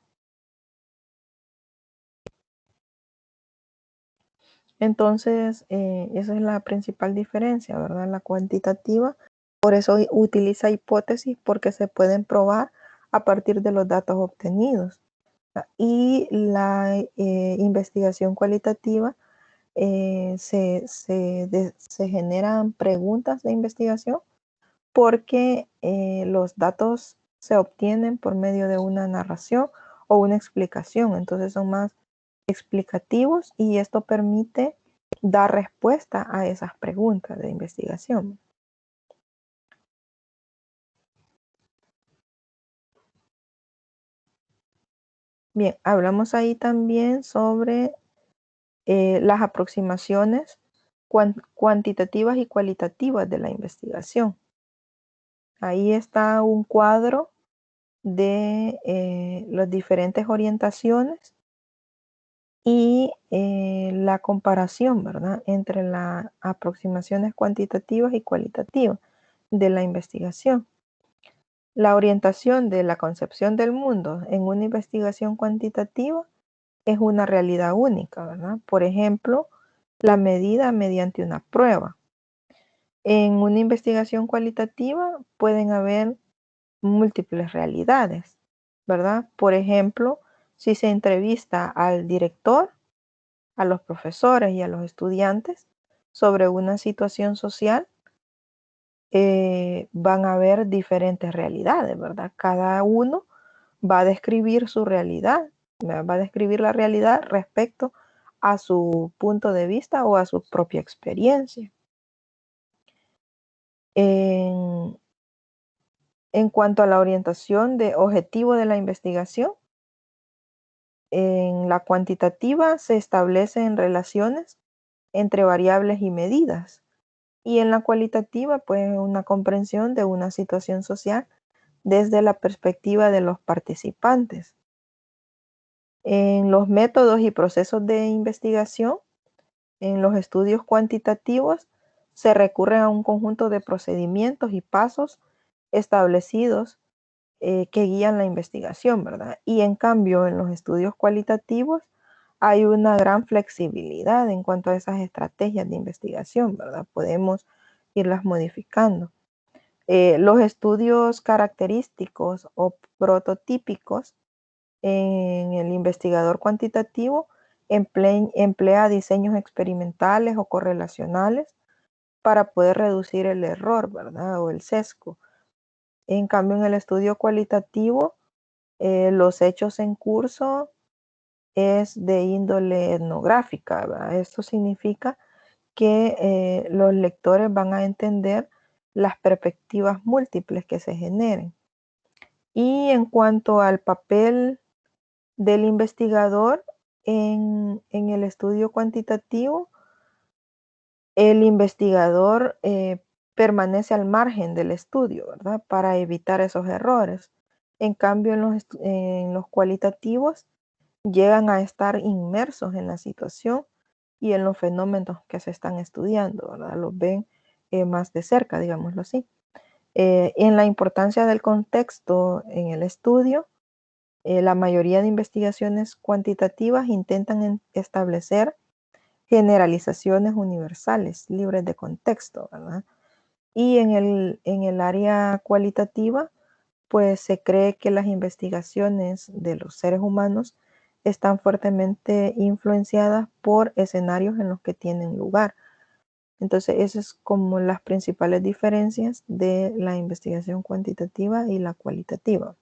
Entonces, esa es la principal diferencia, ¿verdad? La cuantitativa, por eso utiliza hipótesis, porque se pueden probar a partir de los datos obtenidos. Y la investigación cualitativa se generan preguntas de investigación porque los datos se obtienen por medio de una narración o una explicación. Entonces son más explicativos y esto permite dar respuesta a esas preguntas de investigación. Bien, hablamos ahí también sobre las aproximaciones cuantitativas y cualitativas de la investigación. Ahí está un cuadro de las diferentes orientaciones y la comparación, ¿verdad?, entre las aproximaciones cuantitativas y cualitativas de la investigación. La orientación de la concepción del mundo en una investigación cuantitativa es una realidad única, ¿verdad? Por ejemplo, la medida mediante una prueba. En una investigación cualitativa pueden haber múltiples realidades, ¿verdad? Por ejemplo, si se entrevista al director, a los profesores y a los estudiantes sobre una situación social, van a haber diferentes realidades, ¿verdad? Cada uno va a describir su realidad, va a describir la realidad respecto a su punto de vista o a su propia experiencia. En cuanto a la orientación de objetivo de la investigación, en la cuantitativa se establecen relaciones entre variables y medidas. Y en la cualitativa, pues una comprensión de una situación social desde la perspectiva de los participantes. En los métodos y procesos de investigación, en los estudios cuantitativos, se recurre a un conjunto de procedimientos y pasos establecidos que guían la investigación, ¿verdad? Y en cambio, en los estudios cualitativos hay una gran flexibilidad en cuanto a esas estrategias de investigación, ¿verdad? Podemos irlas modificando. Los estudios característicos o prototípicos en el investigador cuantitativo emplea diseños experimentales o correlacionales para poder reducir el error, ¿verdad? O el sesgo. En cambio, en el estudio cualitativo, los hechos en curso es de índole etnográfica, ¿verdad? Esto significa que los lectores van a entender las perspectivas múltiples que se generen. Y en cuanto al papel del investigador en el estudio cuantitativo, el investigador permanece al margen del estudio, ¿verdad? Para evitar esos errores. En cambio, en los cualitativos llegan a estar inmersos en la situación y en los fenómenos que se están estudiando, ¿verdad? Los ven más de cerca, digámoslo así. En la importancia del contexto en el estudio, la mayoría de investigaciones cuantitativas intentan establecer generalizaciones universales, libres de contexto, ¿verdad? Y en el área cualitativa, pues se cree que las investigaciones de los seres humanos están fuertemente influenciadas por escenarios en los que tienen lugar. Entonces, esas es como las principales diferencias de la investigación cuantitativa y la cualitativa.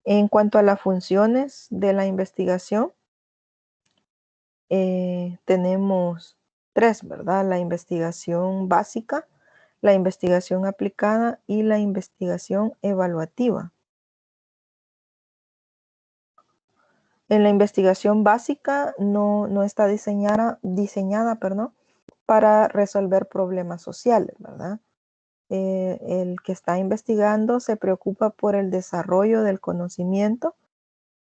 En cuanto a las funciones de la investigación, tenemos tres, ¿verdad? La investigación básica, la investigación aplicada y la investigación evaluativa. En la investigación básica no está diseñada, para resolver problemas sociales, ¿verdad? El que está investigando se preocupa por el desarrollo del conocimiento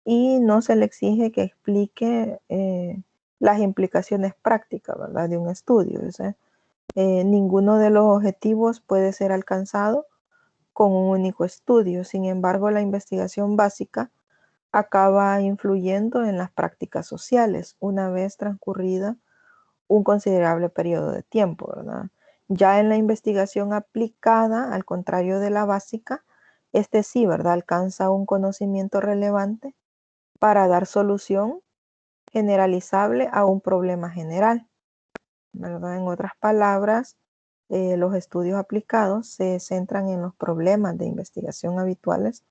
y no se le exige que explique las implicaciones prácticas, ¿verdad? De un estudio. O sea, ninguno de los objetivos puede ser alcanzado con un único estudio. Sin embargo, la investigación básica acaba influyendo en las prácticas sociales una vez transcurrida un considerable periodo de tiempo, ¿verdad? Ya en la investigación aplicada, al contrario de la básica, sí, ¿verdad? Alcanza un conocimiento relevante para dar solución generalizable a un problema general, ¿verdad? En otras palabras, los estudios aplicados se centran en los problemas de investigación habituales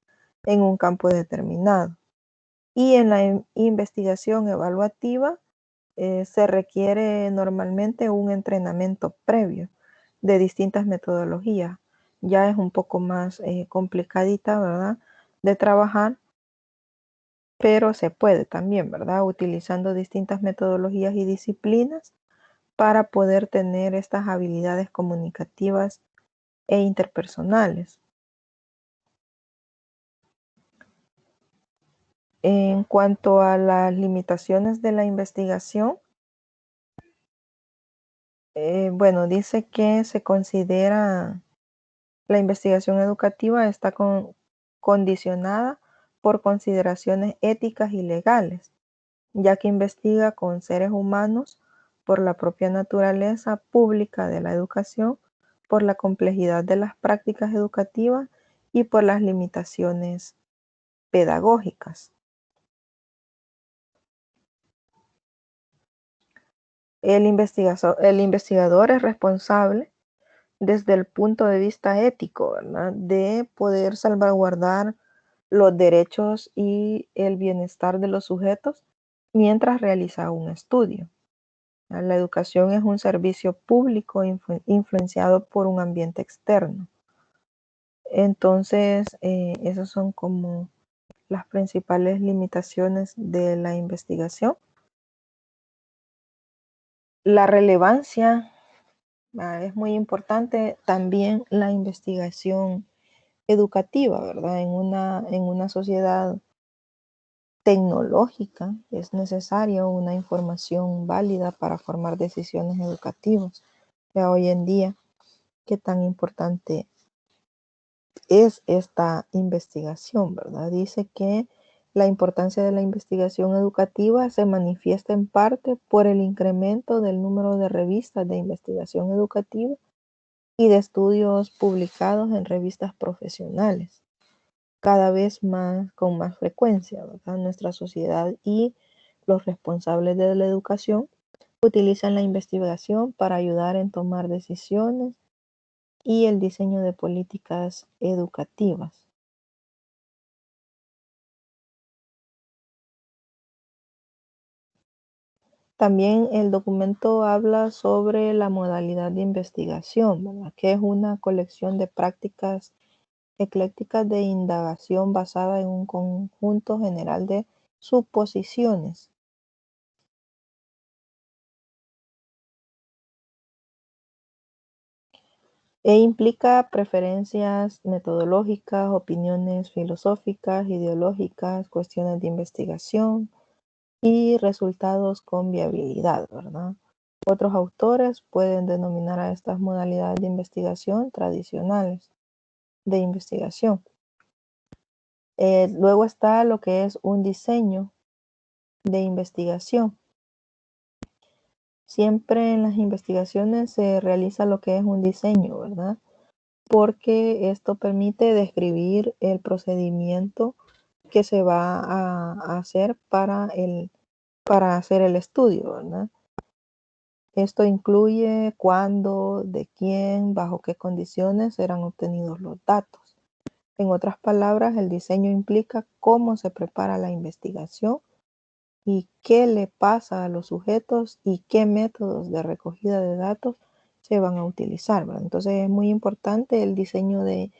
en un campo determinado. Y en la investigación evaluativa se requiere normalmente un entrenamiento previo de distintas metodologías. Ya es un poco más complicadita, ¿verdad? De trabajar, pero se puede también, ¿verdad? Utilizando distintas metodologías y disciplinas para poder tener estas habilidades comunicativas e interpersonales. En cuanto a las limitaciones de la investigación, bueno, dice que se considera la investigación educativa está condicionada por consideraciones éticas y legales, ya que investiga con seres humanos por la propia naturaleza pública de la educación, por la complejidad de las prácticas educativas y por las limitaciones pedagógicas. El investigador es responsable desde el punto de vista ético, ¿verdad? De poder salvaguardar los derechos y el bienestar de los sujetos mientras realiza un estudio. La educación es un servicio público influenciado por un ambiente externo. Entonces, esas son como las principales limitaciones de la investigación. La relevancia, es muy importante también la investigación educativa, ¿verdad? En una sociedad tecnológica es necesaria una información válida para formar decisiones educativas. Ya hoy en día, qué tan importante es esta investigación, ¿verdad? Dice que la importancia de la investigación educativa se manifiesta en parte por el incremento del número de revistas de investigación educativa y de estudios publicados en revistas profesionales, cada vez más con más frecuencia, ¿verdad? Nuestra sociedad y los responsables de la educación utilizan la investigación para ayudar en tomar decisiones y el diseño de políticas educativas. También el documento habla sobre la modalidad de investigación, ¿verdad? Que es una colección de prácticas eclécticas de indagación basada en un conjunto general de suposiciones. E implica preferencias metodológicas, opiniones filosóficas, ideológicas, cuestiones de investigación y resultados con viabilidad, ¿verdad? Otros autores pueden denominar a estas modalidades de investigación tradicionales de investigación. Luego está lo que es un diseño de investigación. Siempre en las investigaciones se realiza lo que es un diseño, ¿verdad? Porque esto permite describir el procedimiento que se va a hacer para hacer el estudio, ¿verdad? Esto incluye cuándo, de quién, bajo qué condiciones serán obtenidos los datos. En otras palabras, el diseño implica cómo se prepara la investigación y qué le pasa a los sujetos y qué métodos de recogida de datos se van a utilizar, ¿verdad? Entonces es muy importante el diseño en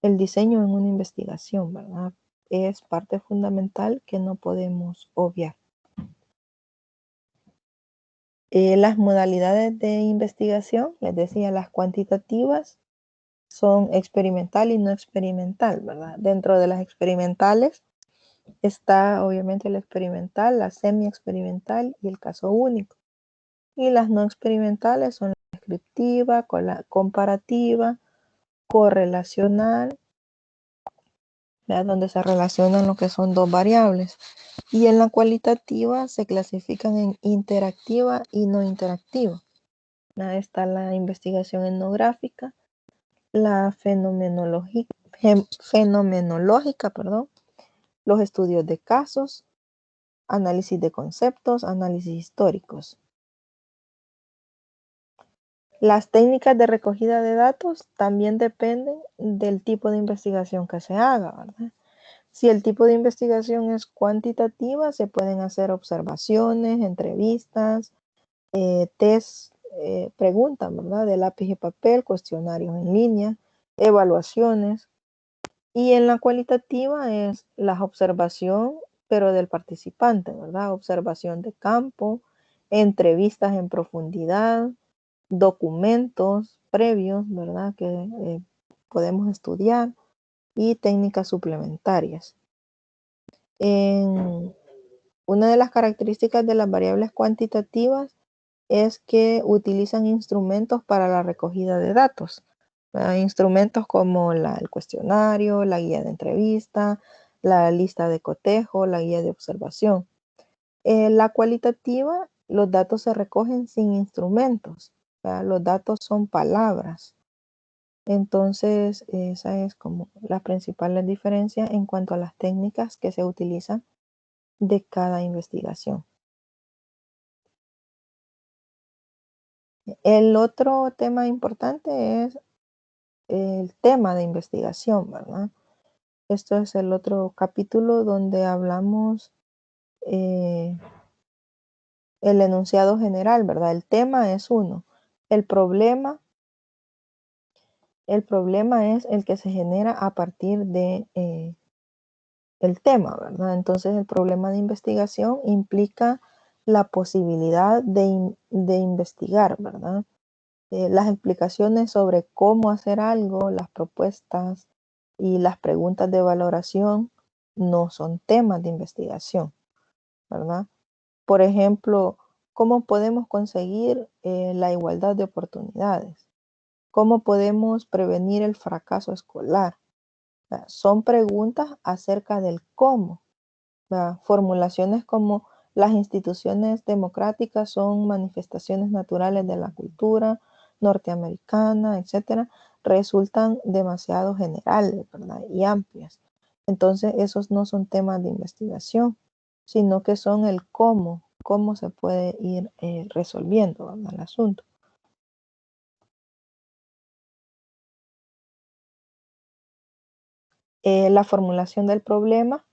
una investigación, ¿verdad? Es parte fundamental que no podemos obviar. Las modalidades de investigación, les decía, las cuantitativas son experimental y no experimental, ¿verdad? Dentro de las experimentales está obviamente la experimental, la semi-experimental y el caso único. Y las no experimentales son la descriptiva, la comparativa, correlacional, ¿verdad? Donde se relacionan lo que son dos variables. Y en la cualitativa se clasifican en interactiva y no interactiva. Está la investigación etnográfica, la fenomenológica, los estudios de casos, análisis de conceptos, análisis históricos. Las técnicas de recogida de datos también dependen del tipo de investigación que se haga, ¿verdad? Si el tipo de investigación es cuantitativa, se pueden hacer observaciones, entrevistas, test, preguntas, ¿verdad? De lápiz y papel, cuestionarios en línea, evaluaciones. Y en la cualitativa es la observación, pero del participante, ¿verdad? Observación de campo, entrevistas en profundidad, documentos previos, ¿verdad? Que podemos estudiar y técnicas suplementarias. Una de las características de las variables cuantitativas es que utilizan instrumentos para la recogida de datos. Instrumentos como el cuestionario, la guía de entrevista, la lista de cotejo, la guía de observación. La cualitativa, los datos se recogen sin instrumentos. Los datos son palabras. Entonces, esa es como la principal diferencia en cuanto a las técnicas que se utilizan de cada investigación. El otro tema importante es el tema de investigación, ¿verdad? Esto es el otro capítulo donde hablamos el enunciado general, ¿verdad? El tema es uno. El problema es el que se genera a partir de el tema, ¿verdad? Entonces el problema de investigación implica la posibilidad de investigar, ¿verdad? Las explicaciones sobre cómo hacer algo, las propuestas y las preguntas de valoración no son temas de investigación, ¿verdad? Por ejemplo, ¿cómo podemos conseguir la igualdad de oportunidades? ¿Cómo podemos prevenir el fracaso escolar? Son preguntas acerca del cómo. Formulaciones como las instituciones democráticas son manifestaciones naturales de la cultura, norteamericana, etcétera, resultan demasiado generales, ¿verdad? Y amplias. Entonces, esos no son temas de investigación, sino que son el cómo se puede ir resolviendo, ¿verdad? El asunto. La formulación del problema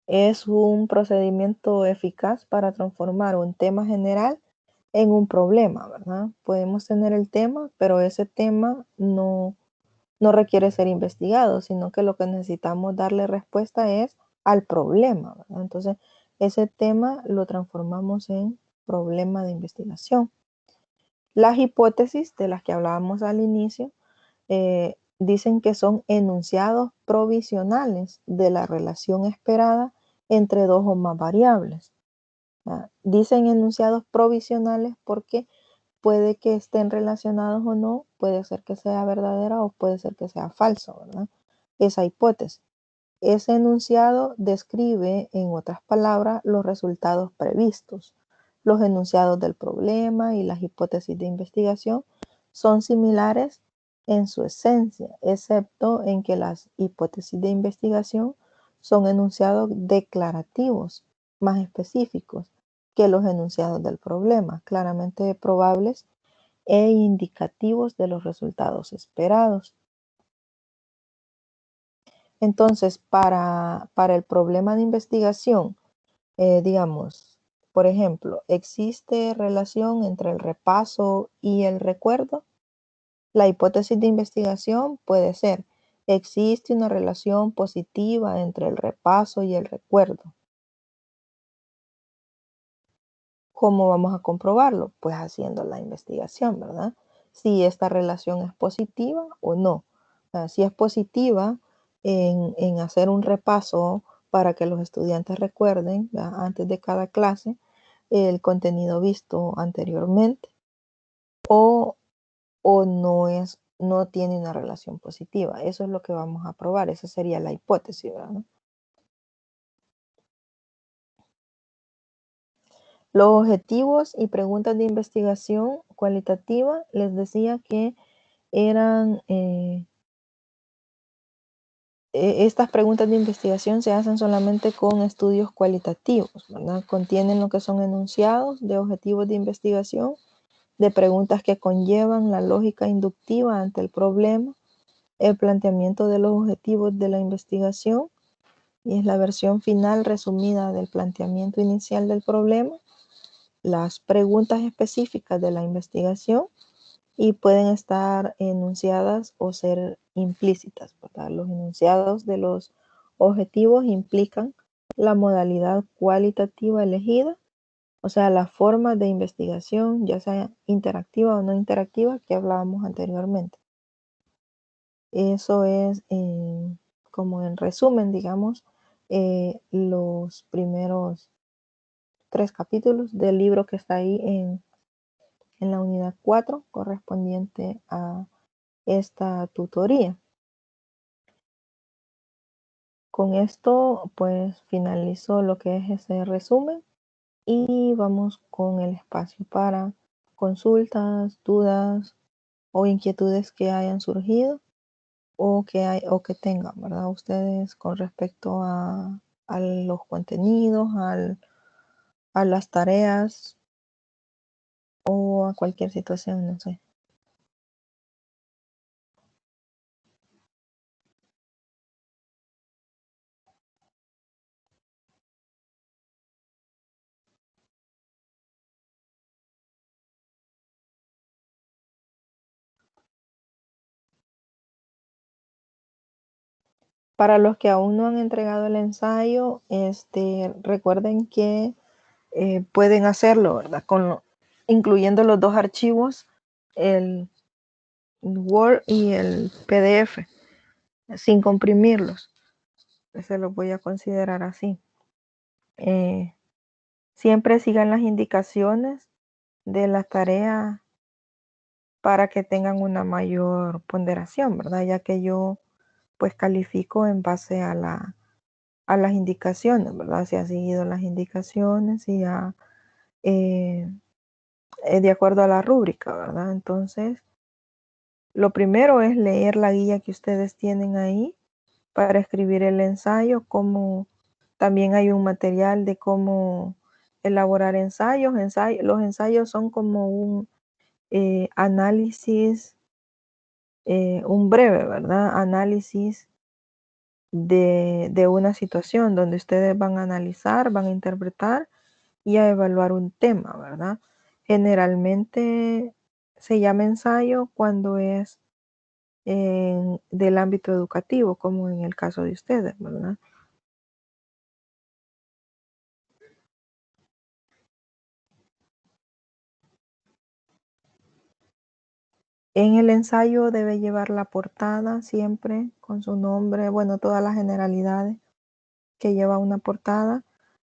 es un procedimiento eficaz para transformar un tema general en un problema, ¿verdad? Podemos tener el tema, pero ese tema no requiere ser investigado, sino que lo que necesitamos darle respuesta es al problema, ¿verdad? Entonces, ese tema lo transformamos en problema de investigación. Las hipótesis de las que hablábamos al inicio dicen que son enunciados provisionales de la relación esperada entre dos o más variables. Dicen enunciados provisionales porque puede que estén relacionados o no, puede ser que sea verdadera o puede ser que sea falso, ¿verdad? Esa hipótesis. Ese enunciado describe, en otras palabras, los resultados previstos. Los enunciados del problema y las hipótesis de investigación son similares en su esencia, excepto en que las hipótesis de investigación son enunciados declarativos, más específicos que los enunciados del problema, claramente probables e indicativos de los resultados esperados. Entonces, para el problema de investigación, digamos, por ejemplo, ¿existe relación entre el repaso y el recuerdo? La hipótesis de investigación puede ser, existe una relación positiva entre el repaso y el recuerdo. ¿Cómo vamos a comprobarlo? Pues haciendo la investigación, ¿verdad? Si esta relación es positiva o no. Si es positiva, en hacer un repaso para que los estudiantes recuerden, ¿verdad?, antes de cada clase el contenido visto anteriormente, o no tiene una relación positiva. Eso es lo que vamos a probar. Esa sería la hipótesis, ¿verdad? Los objetivos y preguntas de investigación cualitativa, les decía que eran, estas preguntas de investigación se hacen solamente con estudios cualitativos, ¿verdad? Contienen lo que son enunciados de objetivos de investigación, de preguntas que conllevan la lógica inductiva ante el problema, el planteamiento de los objetivos de la investigación, y es la versión final resumida del planteamiento inicial del problema, las preguntas específicas de la investigación, y pueden estar enunciadas o ser implícitas, ¿verdad? Los enunciados de los objetivos implican la modalidad cualitativa elegida, o sea, la forma de investigación, ya sea interactiva o no interactiva, que hablábamos anteriormente. Eso es, como en resumen, digamos, los primeros 3 capítulos del libro que está ahí en la unidad 4, correspondiente a esta tutoría. Con esto, pues, finalizo lo que es ese resumen y vamos con el espacio para consultas, dudas o inquietudes que hayan surgido o que tengan, ¿verdad? Ustedes con respecto a los contenidos, a las tareas o a cualquier situación, no sé. Para los que aún no han entregado el ensayo, recuerden que pueden hacerlo, ¿verdad? Incluyendo los dos archivos, el Word y el PDF, sin comprimirlos. Se los voy a considerar así. Siempre sigan las indicaciones de la tarea para que tengan una mayor ponderación, ¿verdad? Ya que yo pues califico en base a las indicaciones, ¿verdad? Si ha seguido las indicaciones, si ha de acuerdo a la rúbrica, ¿verdad? Entonces, lo primero es leer la guía que ustedes tienen ahí para escribir el ensayo, como también hay un material de cómo elaborar ensayos. Los ensayos son como un análisis, un breve, ¿verdad? Análisis de una situación donde ustedes van a analizar, van a interpretar y a evaluar un tema, ¿verdad? Generalmente se llama ensayo cuando es del ámbito educativo, como en el caso de ustedes, ¿verdad? En el ensayo debe llevar la portada siempre con su nombre, bueno, todas las generalidades que lleva una portada,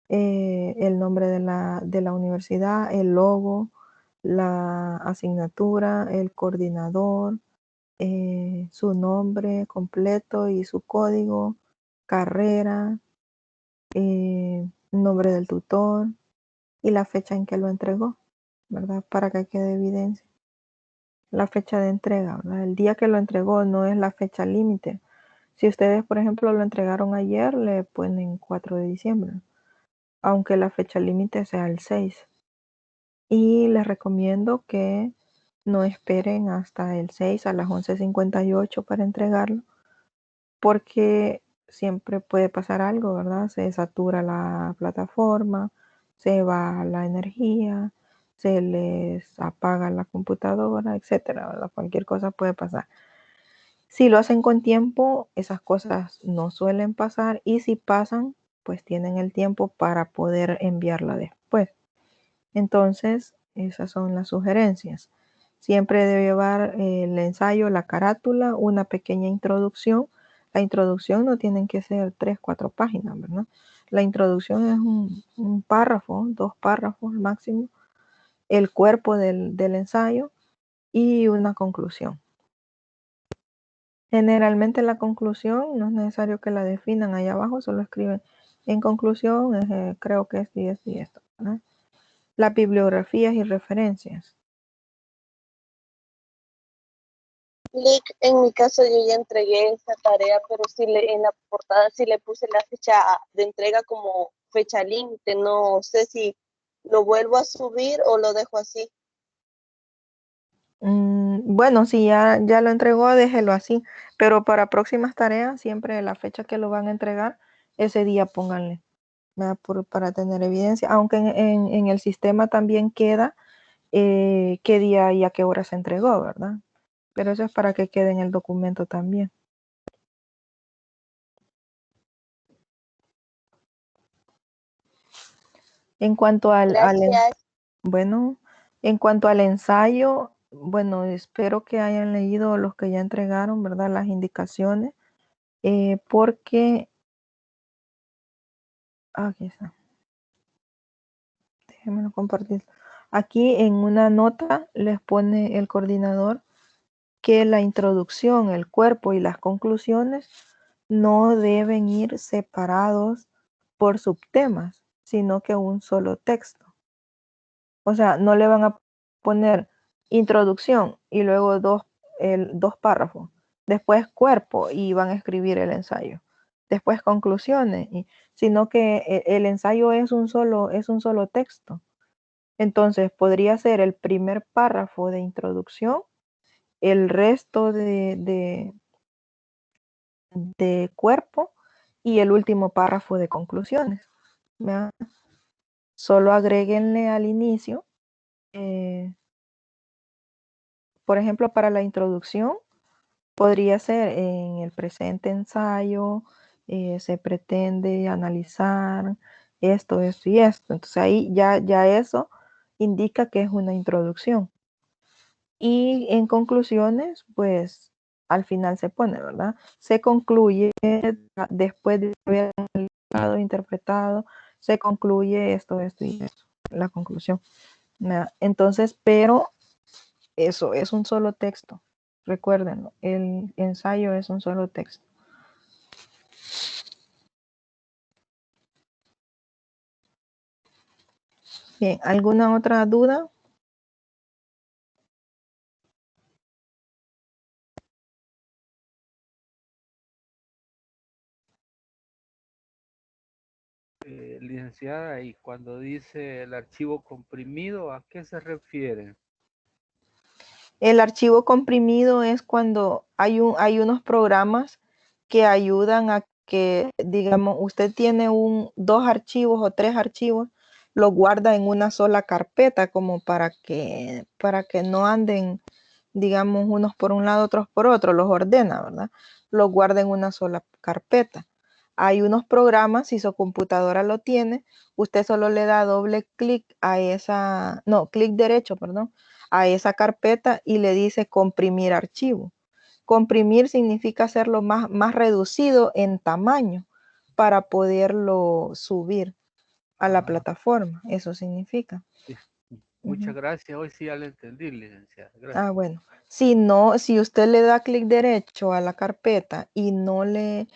el nombre de la universidad, el logo, la asignatura, el coordinador, su nombre completo y su código, carrera, nombre del tutor y la fecha en que lo entregó, ¿verdad? Para que quede evidencia. La fecha de entrega, ¿verdad? El día que lo entregó no es la fecha límite. Si ustedes, por ejemplo, lo entregaron ayer, le ponen 4 de diciembre, aunque la fecha límite sea el 6. Y les recomiendo que no esperen hasta el 6 a las 11:58 para entregarlo, porque siempre puede pasar algo, ¿verdad? Se satura la plataforma, se va la energía, se les apaga la computadora, etcétera, ¿verdad? Cualquier cosa puede pasar. Si lo hacen con tiempo, esas cosas no suelen pasar, y si pasan, pues tienen el tiempo para poder enviarla después. Entonces, esas son las sugerencias. Siempre debe llevar el ensayo, la carátula, una pequeña introducción. La introducción no tienen que ser 3, 4 páginas, ¿verdad? La introducción es un párrafo, 2 párrafos máximo, el cuerpo del ensayo y una conclusión. Generalmente la conclusión no es necesario que la definan ahí abajo, solo escriben en conclusión, creo que esto y esto y esto, ¿verdad? Las bibliografías y referencias. Lick, en mi caso yo ya entregué esta tarea, pero sí en la portada sí le puse la fecha de entrega como fecha límite. No sé si lo vuelvo a subir o lo dejo así. Bueno, si ya lo entregó, déjelo así, pero para próximas tareas, siempre la fecha que lo van a entregar, ese día pónganle, ¿verdad? Para tener evidencia, aunque en el sistema también queda qué día y a qué hora se entregó, ¿verdad? Pero eso es para que quede en el documento también. En cuanto bueno, en cuanto al ensayo, bueno, espero que hayan leído los que ya entregaron, ¿verdad? Las indicaciones, porque aquí está. Déjenmelo compartir. Aquí en una nota les pone el coordinador que la introducción, el cuerpo y las conclusiones no deben ir separados por subtemas, sino que un solo texto. O sea, no le van a poner introducción y luego dos párrafos, después cuerpo y van a escribir el ensayo, después conclusiones, sino que el ensayo es un solo texto. Entonces podría ser el primer párrafo de introducción, el resto de cuerpo y el último párrafo de conclusiones, ¿verdad? Solo agréguenle al inicio, por ejemplo, para la introducción, podría ser en el presente ensayo, se pretende analizar esto y esto. Entonces ahí ya eso indica que es una introducción. Y en conclusiones, pues al final se pone, ¿verdad? Se concluye después de haber analizado, interpretado, se concluye esto y esto, la conclusión, ¿verdad? Entonces, pero eso es un solo texto. Recuérdenlo, el ensayo es un solo texto. Bien, ¿alguna otra duda? Licenciada, y cuando dice el archivo comprimido, ¿a qué se refiere? El archivo comprimido es cuando hay unos programas que ayudan a que, digamos, usted tiene dos archivos o tres archivos, los guarda en una sola carpeta como para que no anden, digamos, unos por un lado, otros por otro, los ordena, ¿verdad? Los guarda en una sola carpeta. Hay unos programas, si su computadora lo tiene, usted solo le da doble clic a clic derecho, perdón, a esa carpeta y le dice comprimir archivo. Comprimir significa hacerlo más reducido en tamaño para poderlo subir a la plataforma. Eso significa. Sí. Muchas gracias. Hoy sí ya le entendí, licenciada. Gracias. Bueno. Si usted le da clic derecho a la carpeta y no le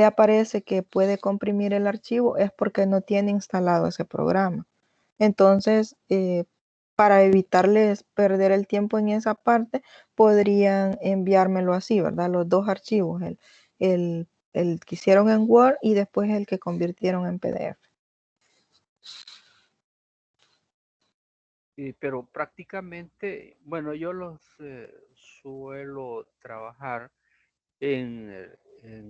aparece que puede comprimir el archivo, es porque no tiene instalado ese programa. Entonces, para evitarles perder el tiempo en esa parte, podrían enviármelo así, ¿verdad? Los dos archivos, el que hicieron en Word y después el que convirtieron en PDF. Pero prácticamente, bueno, yo los suelo trabajar en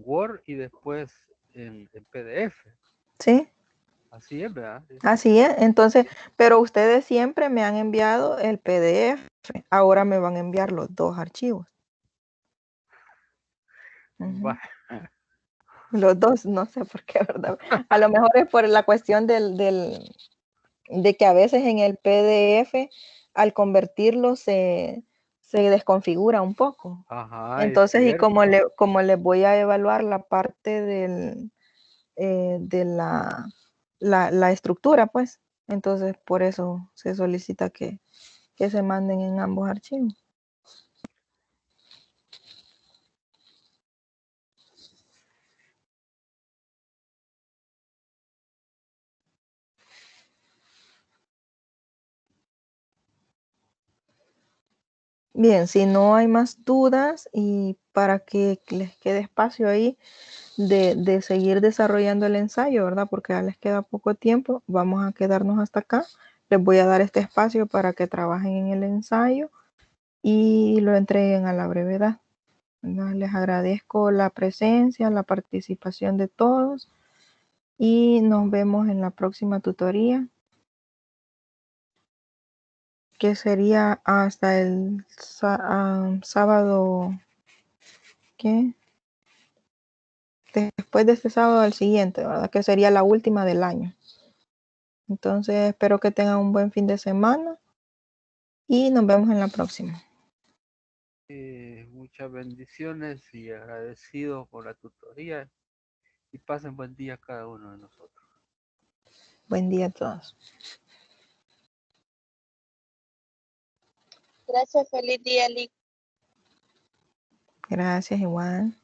Word y después en PDF. ¿Sí? Así es, ¿verdad? Así es. Entonces, pero ustedes siempre me han enviado el PDF. Ahora me van a enviar los dos archivos. Va. Los dos, no sé por qué, ¿verdad? A lo mejor es por la cuestión de que a veces en el PDF, al convertirlo, se desconfigura un poco. Ajá, es Entonces, y cierto. como les voy a evaluar la parte de la estructura, pues, entonces por eso se solicita que se manden en ambos archivos. Bien, si no hay más dudas y para que les quede espacio ahí de seguir desarrollando el ensayo, ¿verdad? Porque ya les queda poco tiempo, vamos a quedarnos hasta acá. Les voy a dar este espacio para que trabajen en el ensayo y lo entreguen a la brevedad, ¿verdad? Les agradezco la presencia, la participación de todos y nos vemos en la próxima tutoría, que sería hasta el sábado, ¿qué? Después de este sábado al siguiente, ¿verdad? Que sería la última del año. Entonces espero que tengan un buen fin de semana y nos vemos en la próxima. Muchas bendiciones y agradecido por la tutoría y pasen buen día cada uno de nosotros. Buen día a todos. Gracias, feliz día, Lick. Gracias, igual.